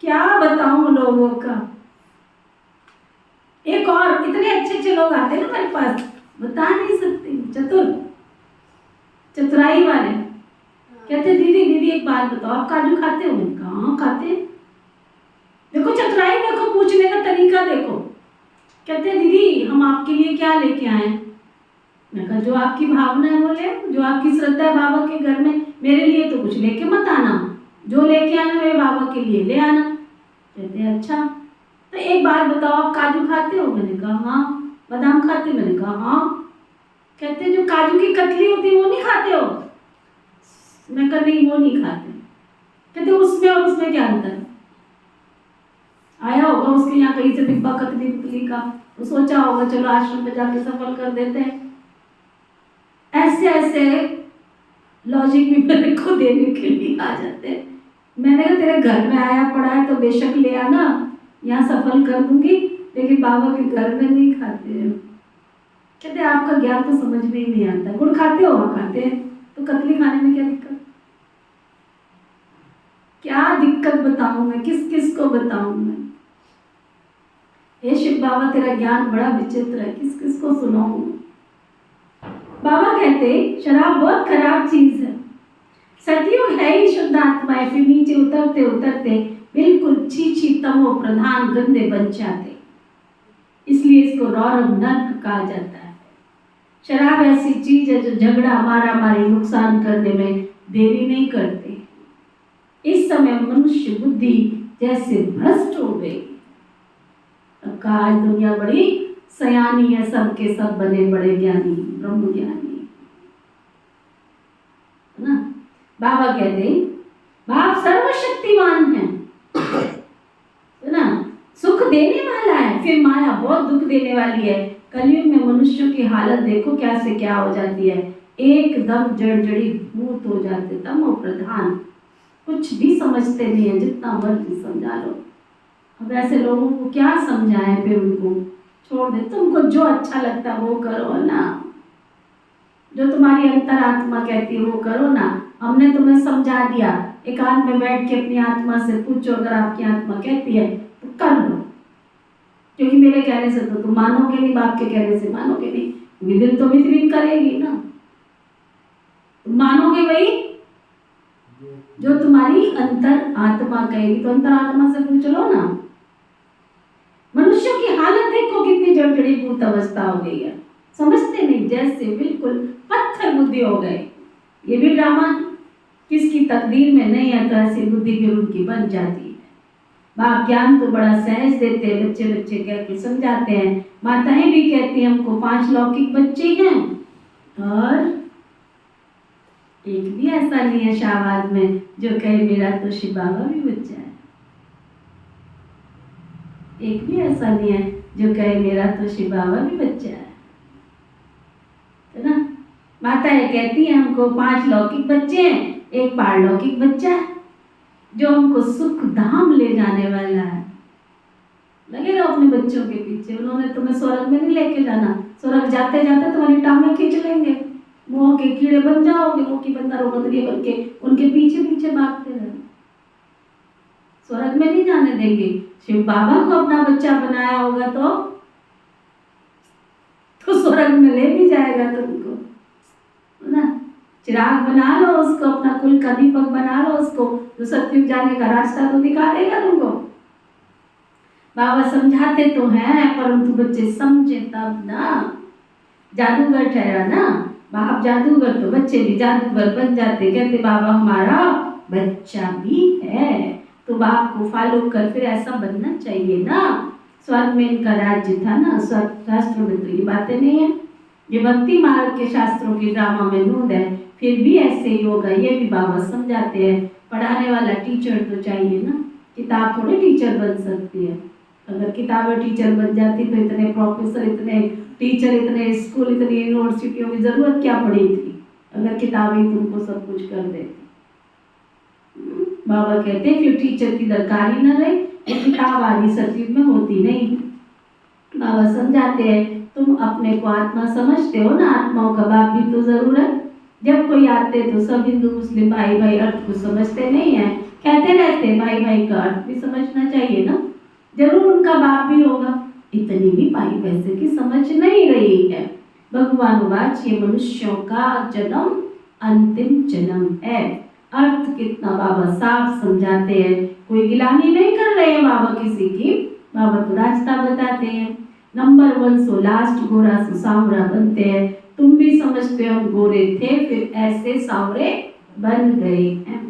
Speaker 1: क्या बताऊं लोगों का। एक और इतने अच्छे अच्छे लोग आते हैं ना मेरे पास, बता नहीं सकती, चतुराई वाले। कहते दीदी एक बात बताओ, आप काजू खाते हो? मैंने कहा हाँ खाते। देखो चतुराई देखो, पूछने का तरीका देखो। कहते दीदी हम आपके लिए क्या लेके आए? मैं कहा जो आपकी भावना है वो ले, जो आपकी श्रद्धा है बाबा के घर में। मेरे लिए तो कुछ लेके मत आना, जो लेके आना मेरे बाबा के लिए ले आना। कहते अच्छा तो एक बात बताओ, आप काजू खाते हो? मैंने कहा हाँ। बादाम खाते? मैंने कहा हाँ। कहते जो काजू की कतली होती है वो नहीं खाते हो? मैं कहा नहीं वो नहीं खाते। कहते उसमें और उसमें क्या अंतर है? आया होगा उसके यहाँ कहीं से डिब्बा कतली कुतली का, वो सोचा होगा चलो आश्रम में जाके सफल कर देते हैं। ऐसे ऐसे लॉजिक भी मेरे को देने के लिए आ जाते हैं। मैंने कहा तेरे घर में आया पड़ा है तो बेशक ले आना, यहाँ सफल कर दूंगी, लेकिन बाबा के घर में नहीं खाते हैं। कहते आपका ज्ञान तो समझ में ही नहीं आता। गुड़ खाते हो? हाँ खाते हैं। तो कतली खाने में क्या दिक्कत? क्या दिक्कत बताऊं मैं, किस किस को बताऊं मैं? हे शिव बाबा तेरा ज्ञान बड़ा विचित्र है, किस किस को सुनाऊं? बाबा कहते शराब बहुत खराब चीज है। सतयुग है ही शुद्ध आत्माएं, फिर नीचे उतरते उतरते बिल्कुल छीछी तमो प्रधान गंदे बन जाते, इसलिए इसको रौरव नर्क कहा जाता है। शराब ऐसी चीज है जो झगड़ा मारा मारी नुकसान करने में देरी नहीं करते। इस समय मनुष्य बुद्धि जैसे भ्रष्ट हो गई। अब का आज दुनिया बड़ी सयानी है, सबके सब बने बड़े ज्ञानी, ब्रह्म ज्ञानी, है ना। बाबा कहते बाप सर्वशक्तिमान है ना, सुख देने वाला है, फिर माया बहुत दुख देने वाली है। कलयुग में मनुष्यों की हालत देखो क्या से क्या हो जाती है, एकदम जड़जड़ी भूत हो जाते, तमो प्रधान, कुछ भी समझते नहीं है, जितना मर्जी समझा लो। अब ऐसे लोगों को क्या समझाएं, फिर उनको छोड़ दे, तुमको जो अच्छा लगता है वो करो ना, जो तुम्हारी अंतरात्मा कहती है वो करो ना। हमने तुम्हें समझा दिया, एकांत में बैठ के अपनी आत्मा से पूछो, अगर आपकी आत्मा कहती है तो कर लो, क्योंकि मेरे कहने से तो तुम मानोगे नहीं, बाप के कहने से मानोगे नहीं, दिल तो विद करेगी ना, तुम मानोगे भाई जो तुम्हारी अंतर आत्मा कहेगी। तो अंतर आत्मा से पूछ लो ना। मनुष्यों की हालत देखो कितनी जड़जड़ीभूत अवस्था हो गई है, समझते नहीं, जैसे बिल्कुल पत्थर बुद्धि हो गए। ये भी ड्रामा है, किसकी तकदीर में नहीं है तो ऐसी बुद्धि भी उनकी बन जाती है। बाप ज्ञान तो बड़ा सहज देते हैं, बच्चे बच्चे कह के समझाते हैं। माताएं भी कहती हैं हमको 5 लौकिक बच्चे हैं और एक भी ऐसा नहीं है शाहबाद में जो कहे मेरा तो शिव बाबा भी बच्चा है। एक भी ऐसा नहीं है जो कहे मेरा तो शिव बाबा भी बच्चा है ना। माताएं कहती हैं हमको 5 लौकिक बच्चे हैं, एक पारलौकिक बच्चा है जो हमको सुख धाम ले जाने वाला है। लगे रहो अपने बच्चों के पीछे, उन्होंने तुम्हें स्वर्ग में नहीं लेके जाना। स्वर्ग जाते जाते तुम्हारी टांगें खींच लेंगे, मोह के कीड़े बन जाओगे, मोह की बंदर बंदरी बन के उनके पीछे पीछे भागते रहो। स्वर्ग में नहीं जाने देंगे। शिव बाबा को अपना बच्चा बनाया होगा तो स्वर्ग में ले भी जाएगा तुमको, है ना। चिराग बना लो उसको, अपना कुल का दीपक बना लो उसको, तो सत्युग जाने का रास्ता तो दिखा देगा तुमको। बाबा समझाते तो हैं परंतु बच्चे समझे तब ना। जादूगर ठहरा ना बाप, जादूगर तो बच्चे भी जादूगर बन जाते। कहते बाबा हमारा बच्चा भी है, तो बाप को फॉलो कर फिर ऐसा बनना चाहिए ना। स्वर्ग में इनका राज्य था ना, स्वर्ग शास्त्रों में तो ये बातें नहीं है। ये भक्ति मार्ग के शास्त्रों के ड्रामा में नूद है, फिर भी ऐसे ही होगा। ये भी बाबा समझाते हैं। पढ़ाने वाला टीचर तो चाहिए ना, किताब थोड़ी टीचर बन सकती है। अगर किताबें टीचर बन जाती तो इतने प्रोफेसर, इतने टीचर, इतने स्कूल, इतनी यूनिवर्सिटियों की जरूरत क्या पड़ी थी, अगर किताबें तुमको सब कुछ कर देती। बाबा कहते फिर टीचर की दरकार ही न रहे, ये किताब आदि सचिव में होती नहीं। बाबा समझाते हैं तुम अपने को आत्मा समझते हो ना, आत्माओं का बाप भी तो जरूर है। जब कोई आते तो सब हिंदू मुस्लिम भाई भाई अर्थ को समझते नहीं है, कहते रहते भाई भाई का अर्थ भी समझना चाहिए ना, जरूर उनका बाप भी होगा। इतनी भी पाई पैसे की समझ नहीं रही है। भगवान वाच ये मनुष्यों का जन्म अंतिम जन्म है। अर्थ कितना बाबा साफ समझाते हैं, कोई गिलानी नहीं कर रहे हैं बाबा किसी की। बाबा तो रास्ता बताते हैं। नंबर 1 सो लास्ट गोरा सो सांवरा बनते हैं। तुम भी समझते हो हम गोरे थे फिर ऐसे सांवरे बन गए हैं।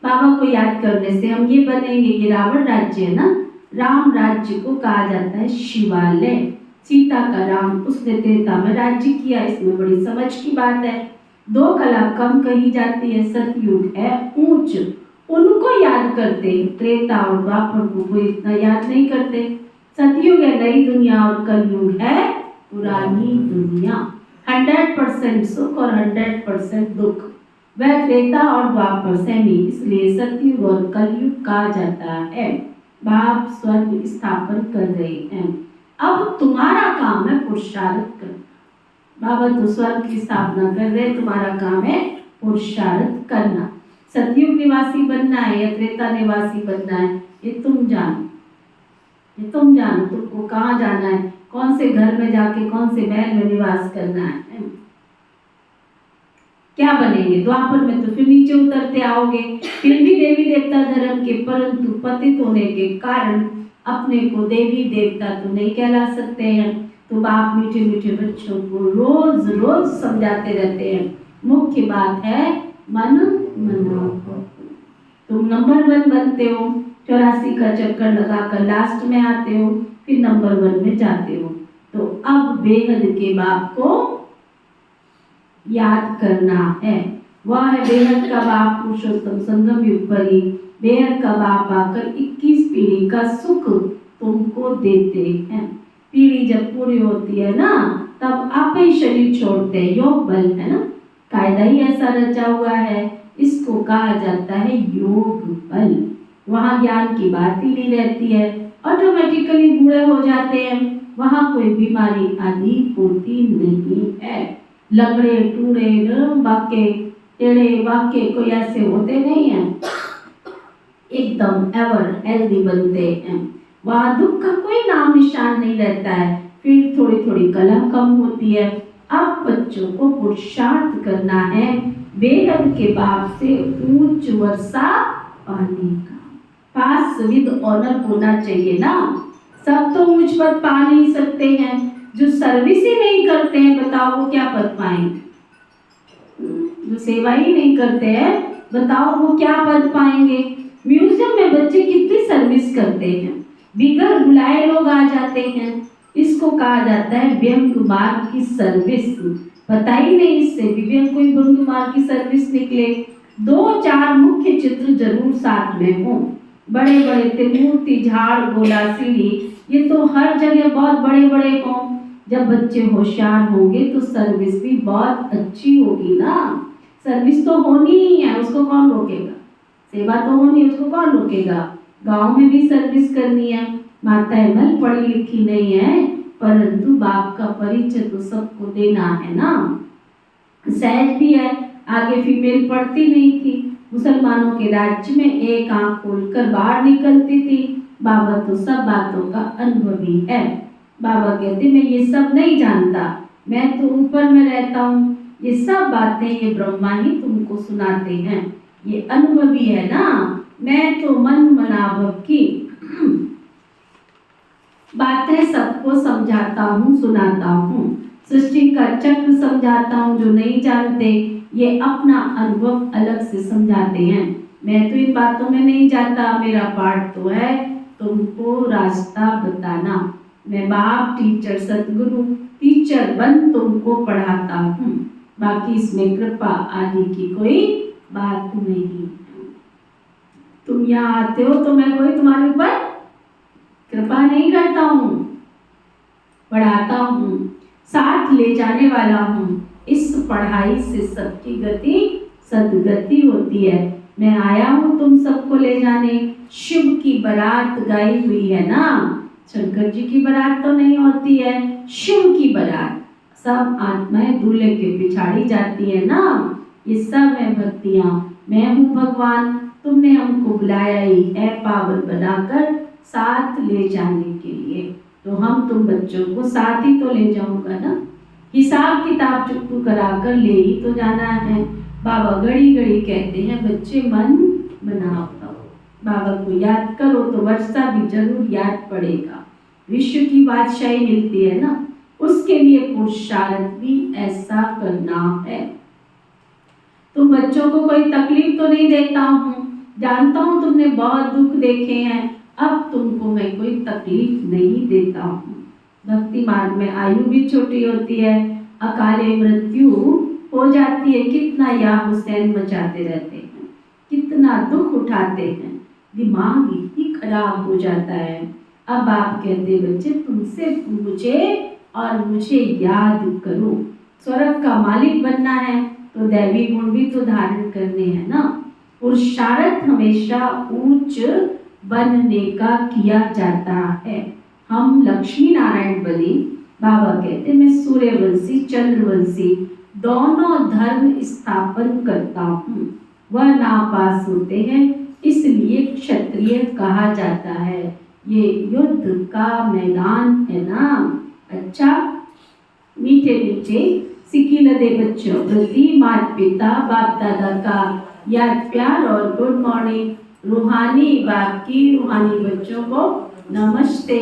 Speaker 1: बाबा को याद करने से हम ये बनेंगे। ये रावण राज्य है ना, राम राज्य को कहा जाता है शिवालय। सीता का राम उसने त्रेता में राज्य किया, इसमें बड़ी समझ की बात है। 2 कला कम कही जाती है, सतयुग है ऊंच, उनको याद करते हैं। त्रेता और द्वापर को कोई इतना याद नहीं करते। सतयुग है नई दुनिया और कलयुग है पुरानी दुनिया। 100% सुख और 100% दुख, वह त्रेता और द्वापर सेमी, इसलिए सतयुग और कलयुग कहा जाता है। बाप स्वर्ग स्थापन कर रहे हैं, अब तुम्हारा काम है पुरुषार्थ करना। बाबा तो स्वर्ग की स्थापना कर रहे हैं, तुम्हारा काम है पुरुषार्थ करना। सतयुग निवासी बनना है या त्रेता निवासी बनना है, ये तुम जानो। ये तुम जानो तुमको कहाँ जाना है, कौन से घर में जाके कौन से महल में निवास करना है, क्या बनेंगे। द्वापर में तो फिर नीचे उतरते आओगे, फिर भी देवी देवता धर्म के, परंतु पतित होने के कारण अपने को देवी देवता तो नहीं कहला सकते हैं। तो बाप मीठे मीठे बच्चों को रोज रोज समझाते रहते हैं। मुख्य बात है मन मनाओ। तुम नंबर 1 बनते हो, 84 का चक्कर लगाकर लास्ट में आते हो, फिर नंबर 1 में जाते हो। तो अब बेहद के बाप को याद करना है। वह है बेहद का बाप पुरुषोत्तम संगम युग पर ही बेहद का बाप आकर 21 पीढ़ी का सुख तुमको देते हैं। पीढ़ी जब पूरी होती है ना, तब आप ही शरीर छोड़ते हैं। योग बल है ना, कायदा ही ऐसा रचा हुआ है, इसको कहा जाता है योग बल। वहाँ ज्ञान की बात ही नहीं रहती है, ऑटोमेटिकली बूढ़े हो जाते हैं। वहाँ कोई बीमारी आदि होती नहीं है। लंगड़े टूड़े बाके टेढ़े बाके कोई ऐसे होते नहीं हैं, एकदम एवर हेल्दी बनते हैं। वहाँ दुख का कोई नाम निशान नहीं रहता है। फिर थोड़ी थोड़ी कलह कम होती है। अब बच्चों को पुरुषार्थ करना है, बेहद के बाप से ऊंच वर्षा पाने का। पास विद ऑनर होना चाहिए ना। सब तो ऊंच पद पा नहीं सकते हैं, जो सर्विस ही नहीं करते हैं बताओ वो क्या पद पाएंगे? जो सेवा ही नहीं करते हैं बताओ वो क्या पद पाएंगे? म्यूजियम में बच्चे कितनी सर्विस करते हैं, बिगड़ बुलाए लोग आ जाते हैं, इसको कहा जाता है व्यंग मार्ग की सर्विस। पता ही नहीं इससे विवेक कोई व्यंग मार्ग की सर्विस निकले। 2-4 मुख्य चित्र जरूर साथ में हो, बड़े बड़े त्रिमूर्ति, झाड़, गोला, सीढ़ी, ये तो हर जगह बहुत बड़े बड़े हों। जब बच्चे होशियार होंगे तो सर्विस भी बहुत अच्छी होगी ना। सर्विस तो होनी ही है, उसको कौन रोकेगा? सेवा तो होनी, उसको कौन रोकेगा? गांव में भी सर्विस करनी है। माताएं भले पढ़ी लिखी नहीं है, परंतु बाप का परिचय तो सबको देना है ना। सहज भी है, आगे फीमेल पढ़ती नहीं थी, मुसलमानों के राज्य में एक आंख खोलकर बाहर निकलती थी। बाबा तो सब बातों का अनुभवी है। बाबा कहते मैं ये सब नहीं जानता, मैं तो ऊपर में रहता हूँ, ये सब बातें ये ब्रह्मा ही तुमको सुनाते हैं, ये अनुभवी है ना। मैं तो मन मनाभव की बातें सबको समझाता हूँ, सुनाता हूँ, सृष्टि का चक्र समझाता हूँ। जो नहीं जानते ये अपना अनुभव अलग से समझाते हैं। मैं तो इन बातों में नहीं जाता, मेरा पाठ तो है तुमको रास्ता बताना। मैं बाप, टीचर, सतगुरु, टीचर बन तुमको पढ़ाता हूँ, बाकी इसमें कृपा आदि की कोई बात नहीं। तुम यहाँ आते हो तो मैं कोई तुम्हारे ऊपर कृपा नहीं करता हूँ, पढ़ाता हूँ, साथ ले जाने वाला हूँ। इस पढ़ाई से सबकी गति सदगति होती है। मैं आया हूँ तुम सबको ले जाने। शिव की बारात गाई हुई है ना, शंकर जी की बारात तो नहीं होती है, शिव की बारात। सब आत्माएं दूल्हे के पिछाड़ी जाती है ना। ये सब है भक्तियाँ। मैं हूँ भगवान, तुमने हमको बुलाया ही है पावन बनाकर साथ ले जाने के लिए, तो हम तुम बच्चों को साथ ही तो ले जाऊंगा ना। हिसाब किताब चुप्पू कराकर ले ही तो जाना है। बाबा घड़ी घड़ी कहते हैं बच्चे मन बनाओ, बाबा को याद करो तो वर्षा भी जरूर याद पड़ेगा। विश्व की बादशाही मिलती है ना, उसके लिए पुरुषार्थ भी ऐसा करना है। तुम बच्चों को कोई तकलीफ तो नहीं देता हूँ, जानता हूँ तुमने बहुत दुख देखे हैं, अब तुमको मैं कोई तकलीफ नहीं देता हूँ। भक्ति मार्ग में आयु भी छोटी होती है, अकाले मृत्यु हो जाती है। कितना या हुसैन मचाते रहते हैं, कितना दुख उठाते हैं, दिमाग ही खराब हो जाता है। अब आप कहते बच्चे तुमसे पूछे और मुझे याद करो। स्वर्ग का मालिक बनना है तो दैवी गुण भी तो धारण करने हैं ना। पुरुषार्थ हमेशा ऊंच बनने का किया जाता है। हम लक्ष्मी नारायण बने, बाबा कहते मैं सूर्यवंशी चंद्रवंशी दोनों धर्म स्थापन करता हूँ। वह नापास होते हैं इसलिए क्षत्रिय कहा जाता है। ये युद्ध का मैदान है ना। अच्छा मीठे मीठे सिक्की लदे बच्चों प्रति माता पिता बाप दादा का याद प्यार और गुड मॉर्निंग। रूहानी बाप की रूहानी बच्चों को नमस्ते।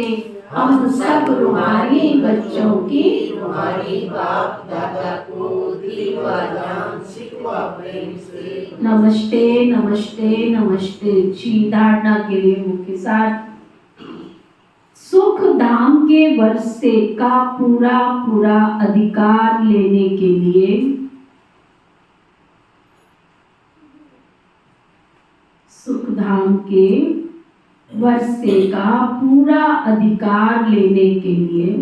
Speaker 1: हम सब रूहानी बच्चों की
Speaker 4: रूहानी बाप दादा को दिल व ज्ञान सिखवा प्रेम से
Speaker 1: नमस्ते नमस्ते नमस्ते। जी धारणा के लिए मुख्य सार सुख धाम के वर्षे का पूरा पूरा अधिकार लेने के लिए सुख धाम के वर्षे का पूरा अधिकार लेने के लिए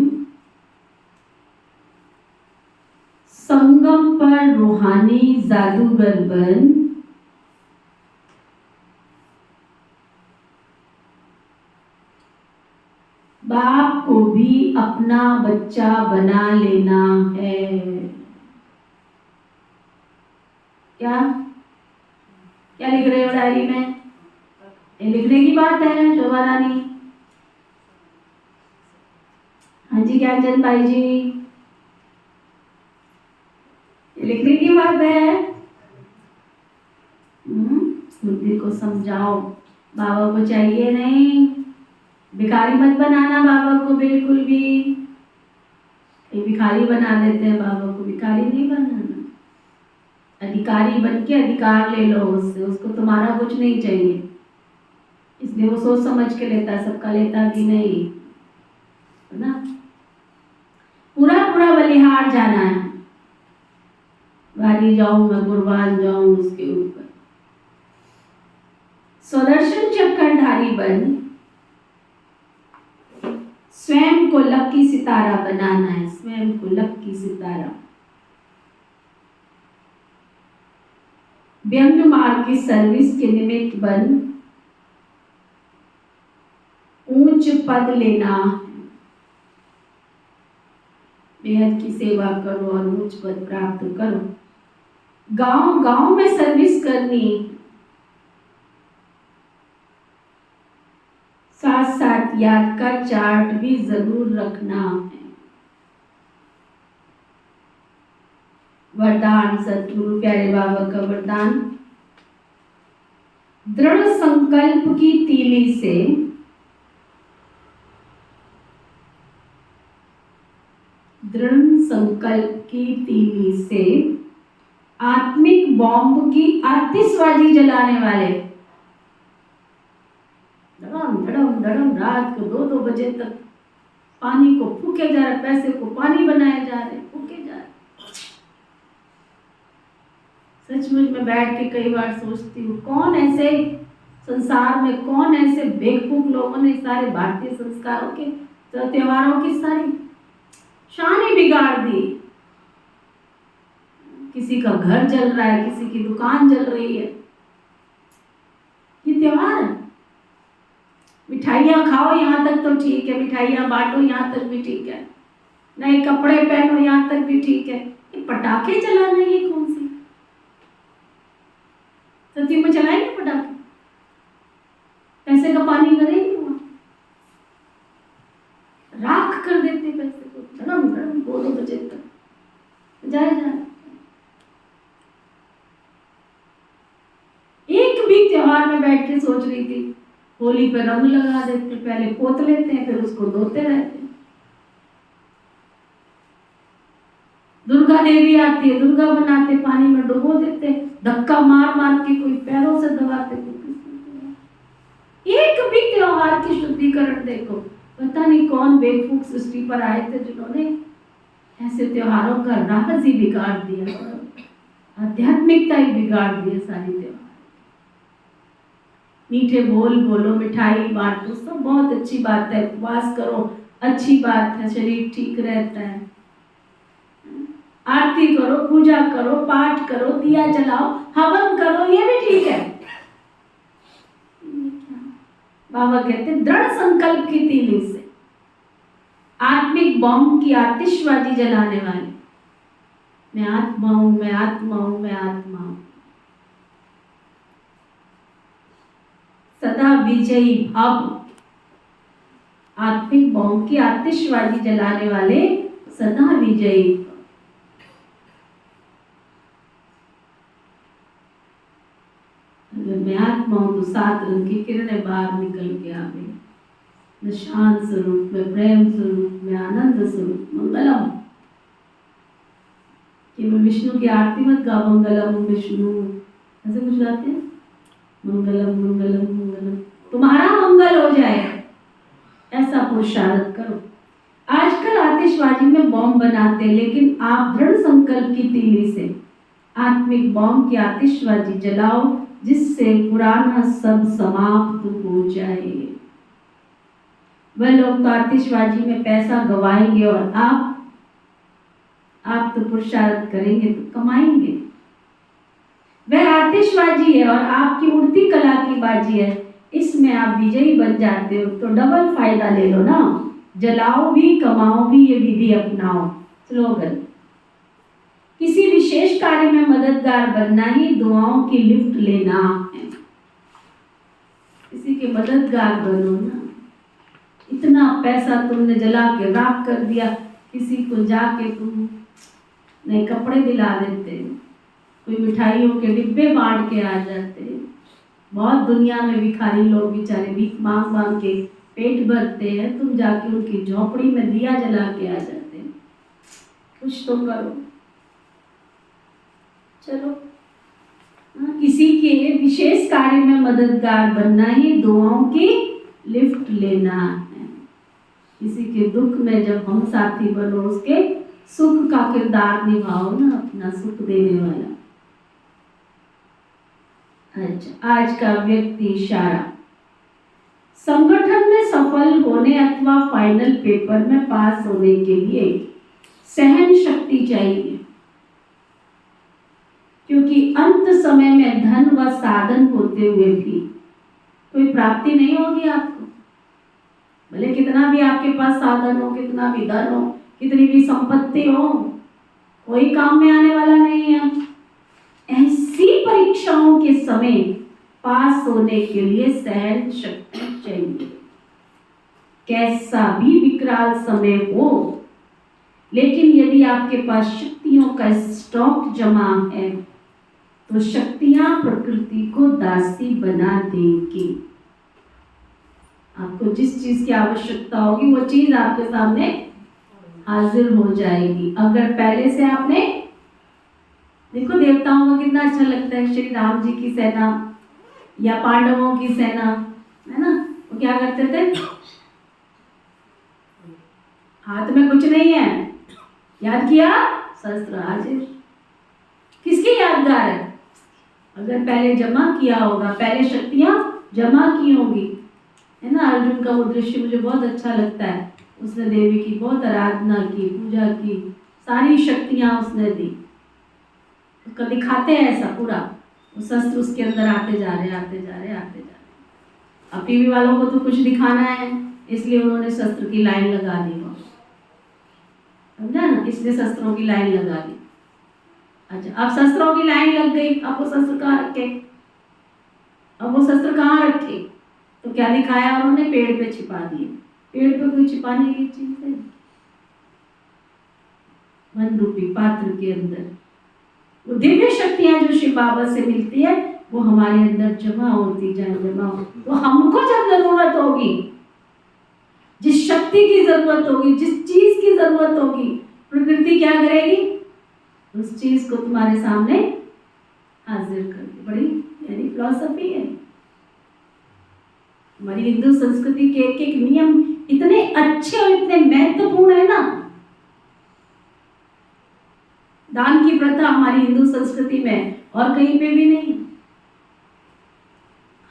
Speaker 1: संगम पर रूहानी जादूगर बन बाप को भी अपना बच्चा बना लेना है। क्या क्या लिख रहे हो डायरी में? ये लिखने की बात है शोभा रानी। हाँ जी ज्ञानचंद भाई जी, ये लिखने की बात है। बुद्धि को समझाओ, बाबा को चाहिए नहीं, भिखारी मत बनाना बाबा को बिल्कुल भी। ये भिखारी बना देते हैं बाबा को, भिखारी नहीं बनाना। अधिकारी बन के अधिकार ले लो उससे, उसको तुम्हारा कुछ नहीं चाहिए, इसलिए वो सोच समझ के लेता है, सबका लेता भी नहीं है ना। पूरा पूरा बलिहार जाना है, वारी जाऊं मैं, कुर्बान जाऊं उसके ऊपर। स्वदर्शन चक्रधारी बन स्वयं को लकी सितारा बनाना है, स्वयं को लकी सितारा। व्यंग मार्ग की सर्विस के निमित्त बन ऊंच पद लेना, बेहद की सेवा करो और ऊंच पद प्राप्त करो। गांव गांव में सर्विस करनी, साथ साथ याद का चार्ट भी जरूर रखना है। वरदान सतगुरु प्यारे बाबा का वरदान, दृढ़ संकल्प की तीली से दृढ़ संकल्प की तीली से आत्मिक बॉम्ब की आतिशबाजी जलाने वाले, धड़म धड़म धड़म रात को 2-2 बजे तक पानी को फूके जा रहे, पैसे को पानी बनाए जा रहे, फूके जा रहे। सचमुच में बैठ के कई बार सोचती हूँ, कौन ऐसे संसार में, कौन ऐसे बेवकूफ लोगों ने सारे भारतीय संस्कारों के त्योहारों की सारी शान ही बिगाड़ दी। किसी का घर जल रहा है, किसी की दुकान जल रही है, ये त्योहार है। मिठाइयाँ खाओ यहाँ तक तो ठीक है, मिठाइयाँ बांटो यहाँ तक भी ठीक है, नए कपड़े पहनो यहाँ तक भी ठीक है, ये पटाखे चलाना ये कौन सी सती में चलाएंगे पटाखे, पैसे का पानी करेंगे वहां, राख कर देते पैसे को, धड़म धड़म 2-2 बजे तक जाए जाए। एक भी त्योहार में बैठ के सोच रही थी, होली पे रंग लगा देते, पहले पोत लेते हैं फिर उसको धोते रहते हैं। दुर्गा देवी आती है, दुर्गा बनाते, पानी में डुबो देते, धक्का मार मार के कोई पैरों से दबाते। एक भी त्योहार की शुद्धिकरण देखो, पता नहीं कौन बेवकूफ सृष्टि पर आए थे जिन्होंने ऐसे त्योहारों का राज ही बिगाड़ दिया, आध्यात्मिकता ही बिगाड़ दिया सारी त्योहार। मीठे बोल बोलो, मिठाई बांटो, सब बहुत अच्छी बात है, उपवास करो अच्छी बात है, शरीर ठीक रहता है, आरती करो, पूजा करो, पाठ करो, दिया जलाओ, हवन करो, ये भी ठीक है। बाबा कहते दृढ़ संकल्प की तीली से आत्मिक बॉम्ब की आतिशबाजी जलाने वाले, मैं आत्मा हूं, मैं आत्मा हूं, मैं आत्मा हूं, सदा विजयी भाव, आत्मिक बॉम्ब की आतिशबाजी जलाने वाले सदा विजयी। अगर मैं आत्मा हूं तो 7 रंग की किरणें बाहर निकल के आ गई, मैं शांत स्वरूप, मैं प्रेम स्वरूप, मैं आनंद स्वरूप, मंगलम। कि मैं विष्णु की आरती मत गा, मंगलम विष्णु ऐसे कुछ गाते हैं, मंगलम मंगलम मंगलम, तुम्हारा मंगल हो जाए ऐसा पुरुषार्थ करो। आजकल आतिशबाजी में बॉम्ब बनाते, लेकिन आप दृढ़ संकल्प की तीली से आत्मिक बॉम्ब की आतिशबाजी जलाओ, जिससे पुराना सब समाप्त हो जाए। वह लोग तो आतिशबाजी में पैसा गवाएंगे और आप तो पुरुषार्थ करेंगे तो कमाएंगे। वह आतिशबाजी है और आपकी उड़ती कला की बाजी है, इसमें आप विजयी बन जाते हो तो डबल फायदा ले लो ना, जलाओ भी कमाओ भी, ये विधि अपनाओ। स्लोगन, किसी विशेष कार्य में मददगार बनना ही दुआओं की लिफ्ट लेना है। किसी के मददगार बनो ना, इतना पैसा तुमने जला के राख कर दिया, किसी को जाके तुम नए कपड़े दिला देते, कोई मिठाइयों के डिब्बे बांट के आ जाते, बहुत दुनिया में भिखारी लोग बेचारे भीख मांग मांग के पेट भरते हैं, तुम जाके उनकी झोपड़ी में दिया जला के आ जाते हैं। कुछ तो करो। चलो, किसी के विशेष कार्य में मददगार बनना ही दुआओं की लिफ्ट लेना है। किसी के दुख में जब हम साथी बनो, उसके सुख का किरदार निभाओ ना, अपना सुख देने वाला। अच्छा, आज का व्यक्ति इशारा। संगठन में सफल होने अथवा फाइनल पेपर में पास होने के लिए सहन शक्ति चाहिए, क्योंकि अंत समय में धन व साधन होते हुए भी कोई प्राप्ति नहीं होगी आपको। भले कितना भी आपके पास साधन हो, कितना भी धन हो, कितनी भी संपत्ति हो, कोई काम में आने वाला नहीं है। ऐसी परीक्षाओं के समय पास होने के लिए सहन शक्ति चाहिए। कैसा भी विकराल समय हो, लेकिन यदि आपके पास शक्तियों का स्टॉक जमा है तो शक्तियां प्रकृति को दासी बना देंगी। आपको जिस चीज की आवश्यकता होगी वो चीज आपके सामने हाजिर हो जाएगी। अगर पहले से आपने, देखो देवताओं को कितना अच्छा लगता है, श्री राम जी की सेना या पांडवों की सेना, है ना, वो क्या करते थे, हाथ में कुछ नहीं है, याद किया, शस्त्र हाजिर। किसकी यादगार है? अगर पहले जमा किया होगा, पहले शक्तियां जमा की होगी, है ना। अर्जुन का वो दृश्य मुझे बहुत अच्छा लगता है। उसने देवी की बहुत आराधना की, पूजा की, सारी शक्तियां उसने दी। उसका दिखाते हैं ऐसा पूरा, वो शस्त्र उसके अंदर आते जा रहे, आते जा रहे, आते जा रहे। अब टीवी वालों को तो कुछ दिखाना है, इसलिए उन्होंने शस्त्र की लाइन लगा दी, समझा ना, इसलिए शस्त्रों की लाइन लगा दी। अच्छा, अब शस्त्रों की लाइन लग गई, अब वो शस्त्र कहाँ रखे? अब वो शस्त्र कहाँ रखे? तो क्या दिखाया उन्होंने? पेड़ पे छिपा दिए। पेड़ पे कोई छिपाने की चीज है? मन रूपी पात्र के अंदर वो दिव्य शक्तियां जो शिव बाबा से मिलती है, वो हमारे अंदर जमा होती जाए, जमा हो। तो हमको जब जरूरत होगी, जिस शक्ति की जरूरत होगी, जिस चीज की जरूरत होगी, प्रकृति क्या करेगी? उस चीज को तुम्हारे सामने हाजिर कर दे। बड़ी यानी फिलॉसफी है हमारी हिंदू संस्कृति के। एक एक नियम इतने अच्छे और इतने महत्वपूर्ण है ना। दान की प्रथा हमारी हिंदू संस्कृति में और कहीं पे भी नहीं।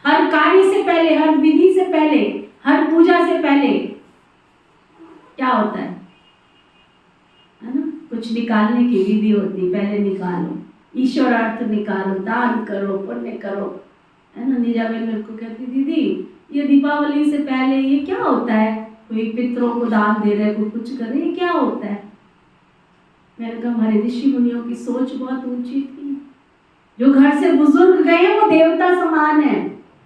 Speaker 1: हर कार्य से पहले, हर विधि से पहले, हर पूजा से पहले क्या होता है ना, कुछ निकालने की विधि होती। पहले निकालो, ईश्वरार्थ निकालो, दान करो, पुण्य करो, है ना। नीजाबेन मेरे को कहती, दीदी ये दीपावली से पहले ये क्या होता है? कोई पितरों को दान दे रहे, कोई कुछ कर रहे, ये क्या होता है? मैंने कहा हमारे ऋषि मुनियों की सोच बहुत ऊंची थी। जो घर से बुजुर्ग गए वो देवता समान है।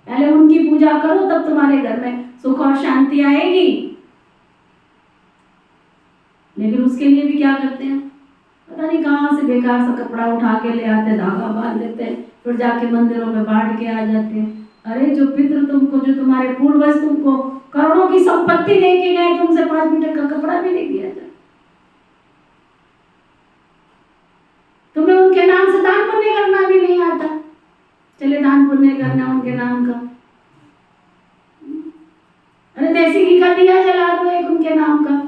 Speaker 1: पहले उनकी पूजा करो, तब तुम्हारे घर में सुख और शांति आएगी। लेकिन उसके लिए भी क्या करते हैं, पता नहीं कहाँ से बेकार सा कपड़ा उठा के ले आते, धागा बांध देते हैं, फिर जाके मंदिरों में बांट के आ जाते हैं। अरे जो पितृ तुमको, जो तुम्हारे पूर्वज तुमको करोड़ों की संपत्ति लेके गए, तुमसे 5 मीटर का कपड़ा भी नहीं दिया जाए। तुम्हें उनके नाम से दान पुण्य करना भी नहीं आता। चले दान पुण्य करना उनके नाम का। अरे देसी घी का दिया जला दो एक उनके नाम का,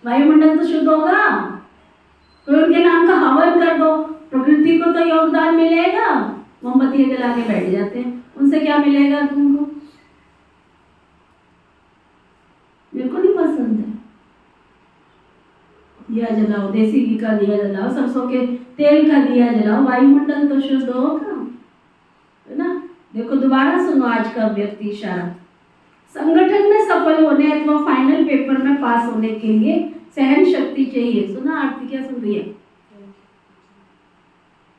Speaker 1: वायुमंडल तो शुद्ध होगा। कोई उनके नाम का हवन कर दो, प्रकृति को तो योगदान मिलेगा। मोमबत्तियां जला के बैठ जाते हैं, उनसे क्या मिलेगा तुमको? मेरे को नहीं पसंद है। दिया जलाओ, देसी घी का दिया जलाओ, सरसों के तेल का दिया जलाओ, वायुमंडल तो शुद्ध होगा, है ना। देखो दोबारा सुनो आज का व्यक्ति इशारा। संगठन में सफल होने अथवा फाइनल पेपर में पास होने के लिए सहन शक्ति चाहिए। सुना आरती क्या सुन रही है?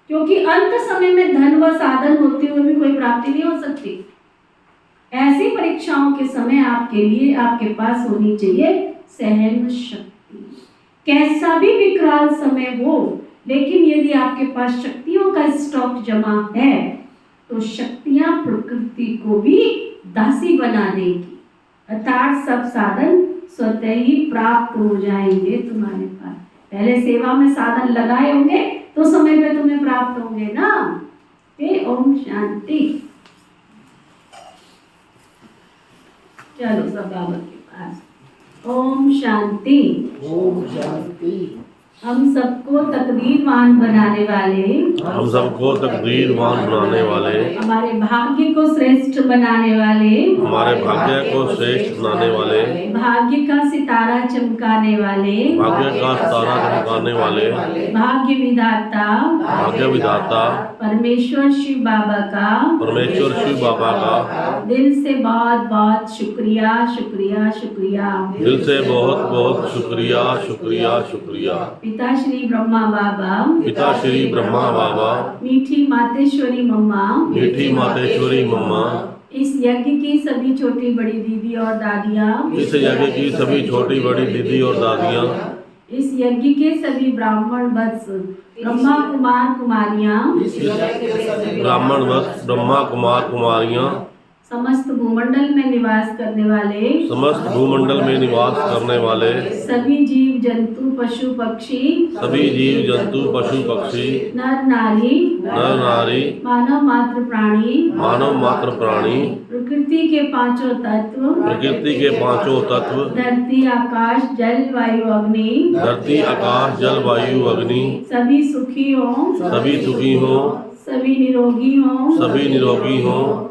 Speaker 1: क्योंकि अंत समय में धन व साधन होते हुए भी कोई प्राप्ति नहीं हो सकती। ऐसी परीक्षाओं के समय आपके लिए आपके पास होनी चाहिए सहन शक्ति। कैसा भी विकराल समय हो, लेकिन यदि आपके पास शक्तियों का स्टॉक जमा है तो शक्तियां प्रकृति को भी दासी बना देगी, अर्थात सब साधन स्वतः ही प्राप्त हो जाएंगे तुम्हारे पास। पहले सेवा में साधन लगाए होंगे तो समय पे तुम्हें प्राप्त होंगे ना। ओम शांति। चलो सब बाबा के पास। ओम शांति।
Speaker 4: ओम शांति।
Speaker 1: हम सबको तकदीरवान बनाने वाले,
Speaker 5: हम सबको तकदीरवान बनाने वाले,
Speaker 1: हमारे भाग्य को श्रेष्ठ बनाने वाले,
Speaker 5: हमारे भाग्य को श्रेष्ठ बनाने वाले,
Speaker 1: भाग्य का सितारा चमकाने वाले,
Speaker 5: भाग्य का तारा चमकाने वाले,
Speaker 1: भाग्य विधाता
Speaker 5: भाग्य विधाता
Speaker 1: परमेश्वर शिव बाबा का
Speaker 5: परमेश्वर शिव बाबा का
Speaker 1: दिल से बहुत बहुत शुक्रिया शुक्रिया शुक्रिया।
Speaker 5: दिल से बहुत बहुत शुक्रिया शुक्रिया शुक्रिया।
Speaker 1: पिता श्री ब्रह्मा बाबा,
Speaker 5: पिता श्री ब्रह्मा बाबा,
Speaker 1: मीठी मातेश्वरी मम्मा,
Speaker 5: मीठी मातेश्वरी मम्मा,
Speaker 1: इस यज्ञ की सभी छोटी बड़ी दीदी और दादियाँ,
Speaker 5: इस यज्ञ की सभी छोटी बड़ी दीदी और दादियाँ,
Speaker 1: इस यज्ञ के सभी ब्राह्मण वत्स ब्रह्मा कुमार कुमारियाँ,
Speaker 5: ब्राह्मण वत्स ब्रह्मा कुमार कुमारियाँ,
Speaker 1: समस्त भूमंडल में निवास करने वाले,
Speaker 5: समस्त भूमंडल में निवास करने वाले,
Speaker 1: सभी जीव जंतु पशु पक्षी,
Speaker 5: सभी जीव जंतु पशु पक्षी,
Speaker 1: नर नारी,
Speaker 5: नर नारी,
Speaker 1: मानव मात्र प्राणी,
Speaker 5: मानव मात्र प्राणी,
Speaker 1: प्रकृति के पांचों तत्व,
Speaker 5: प्रकृति के पांचों तत्व,
Speaker 1: धरती आकाश जल वायु अग्नि,
Speaker 5: धरती आकाश जल वायु अग्नि,
Speaker 1: सभी सुखी हो,
Speaker 5: सभी सुखी हो,
Speaker 1: सभी निरोगी हो,
Speaker 5: सभी निरोगी हो,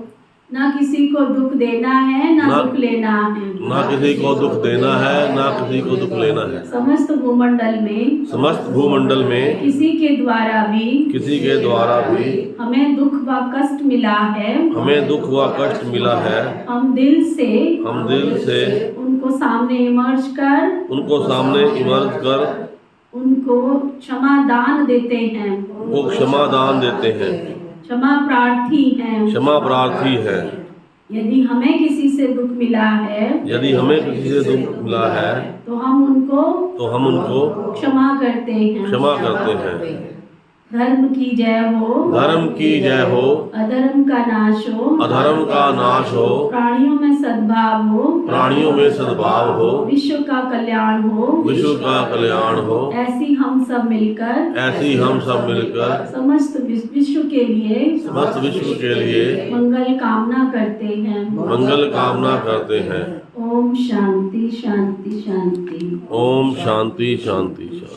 Speaker 1: ना किसी को दुख देना है ना
Speaker 5: ना-
Speaker 1: दुख लेना है।
Speaker 5: ना किसी को दुख देना है ना किसी को दुख लेना है।
Speaker 1: समस्त भूमंडल में
Speaker 5: समस्त भूमंडल में
Speaker 1: किसी के द्वारा भी
Speaker 5: किसी के द्वारा भी
Speaker 1: हमें दुख व कष्ट मिला है,
Speaker 5: हमें दुख व कष्ट मिला है,
Speaker 1: हम दिल से उनको सामने इमर्ज कर
Speaker 5: उनको सामने इमर्ज कर
Speaker 1: उनको क्षमा दान देते हैं,
Speaker 5: वो क्षमा दान देते हैं,
Speaker 1: क्षमा प्रार्थी हैं।
Speaker 5: क्षमा प्रार्थी है।
Speaker 1: यदि हमें किसी से दुख मिला है
Speaker 5: यदि हमें किसी से दुख मिला है
Speaker 1: तो हम उनको क्षमा करते हैं।
Speaker 5: क्षमा करते हैं।
Speaker 1: धर्म की जय हो,
Speaker 5: धर्म की जय हो,
Speaker 1: अधर्म का नाश हो,
Speaker 5: अधर्म का नाश हो,
Speaker 1: प्राणियों में सद्भाव हो,
Speaker 5: प्राणियों में सद्भाव हो,
Speaker 1: विश्व का कल्याण हो।
Speaker 5: विश्व का कल्याण हो।
Speaker 1: ऐसी हम सब मिलकर
Speaker 5: समस्त
Speaker 1: विश्व के लिए
Speaker 5: विश्व के लिए
Speaker 1: मंगल कामना करते हैं।
Speaker 5: मंगल कामना करते हैं।
Speaker 1: ओम शांति शांति शांति।
Speaker 5: ओम शांति शांति शांति।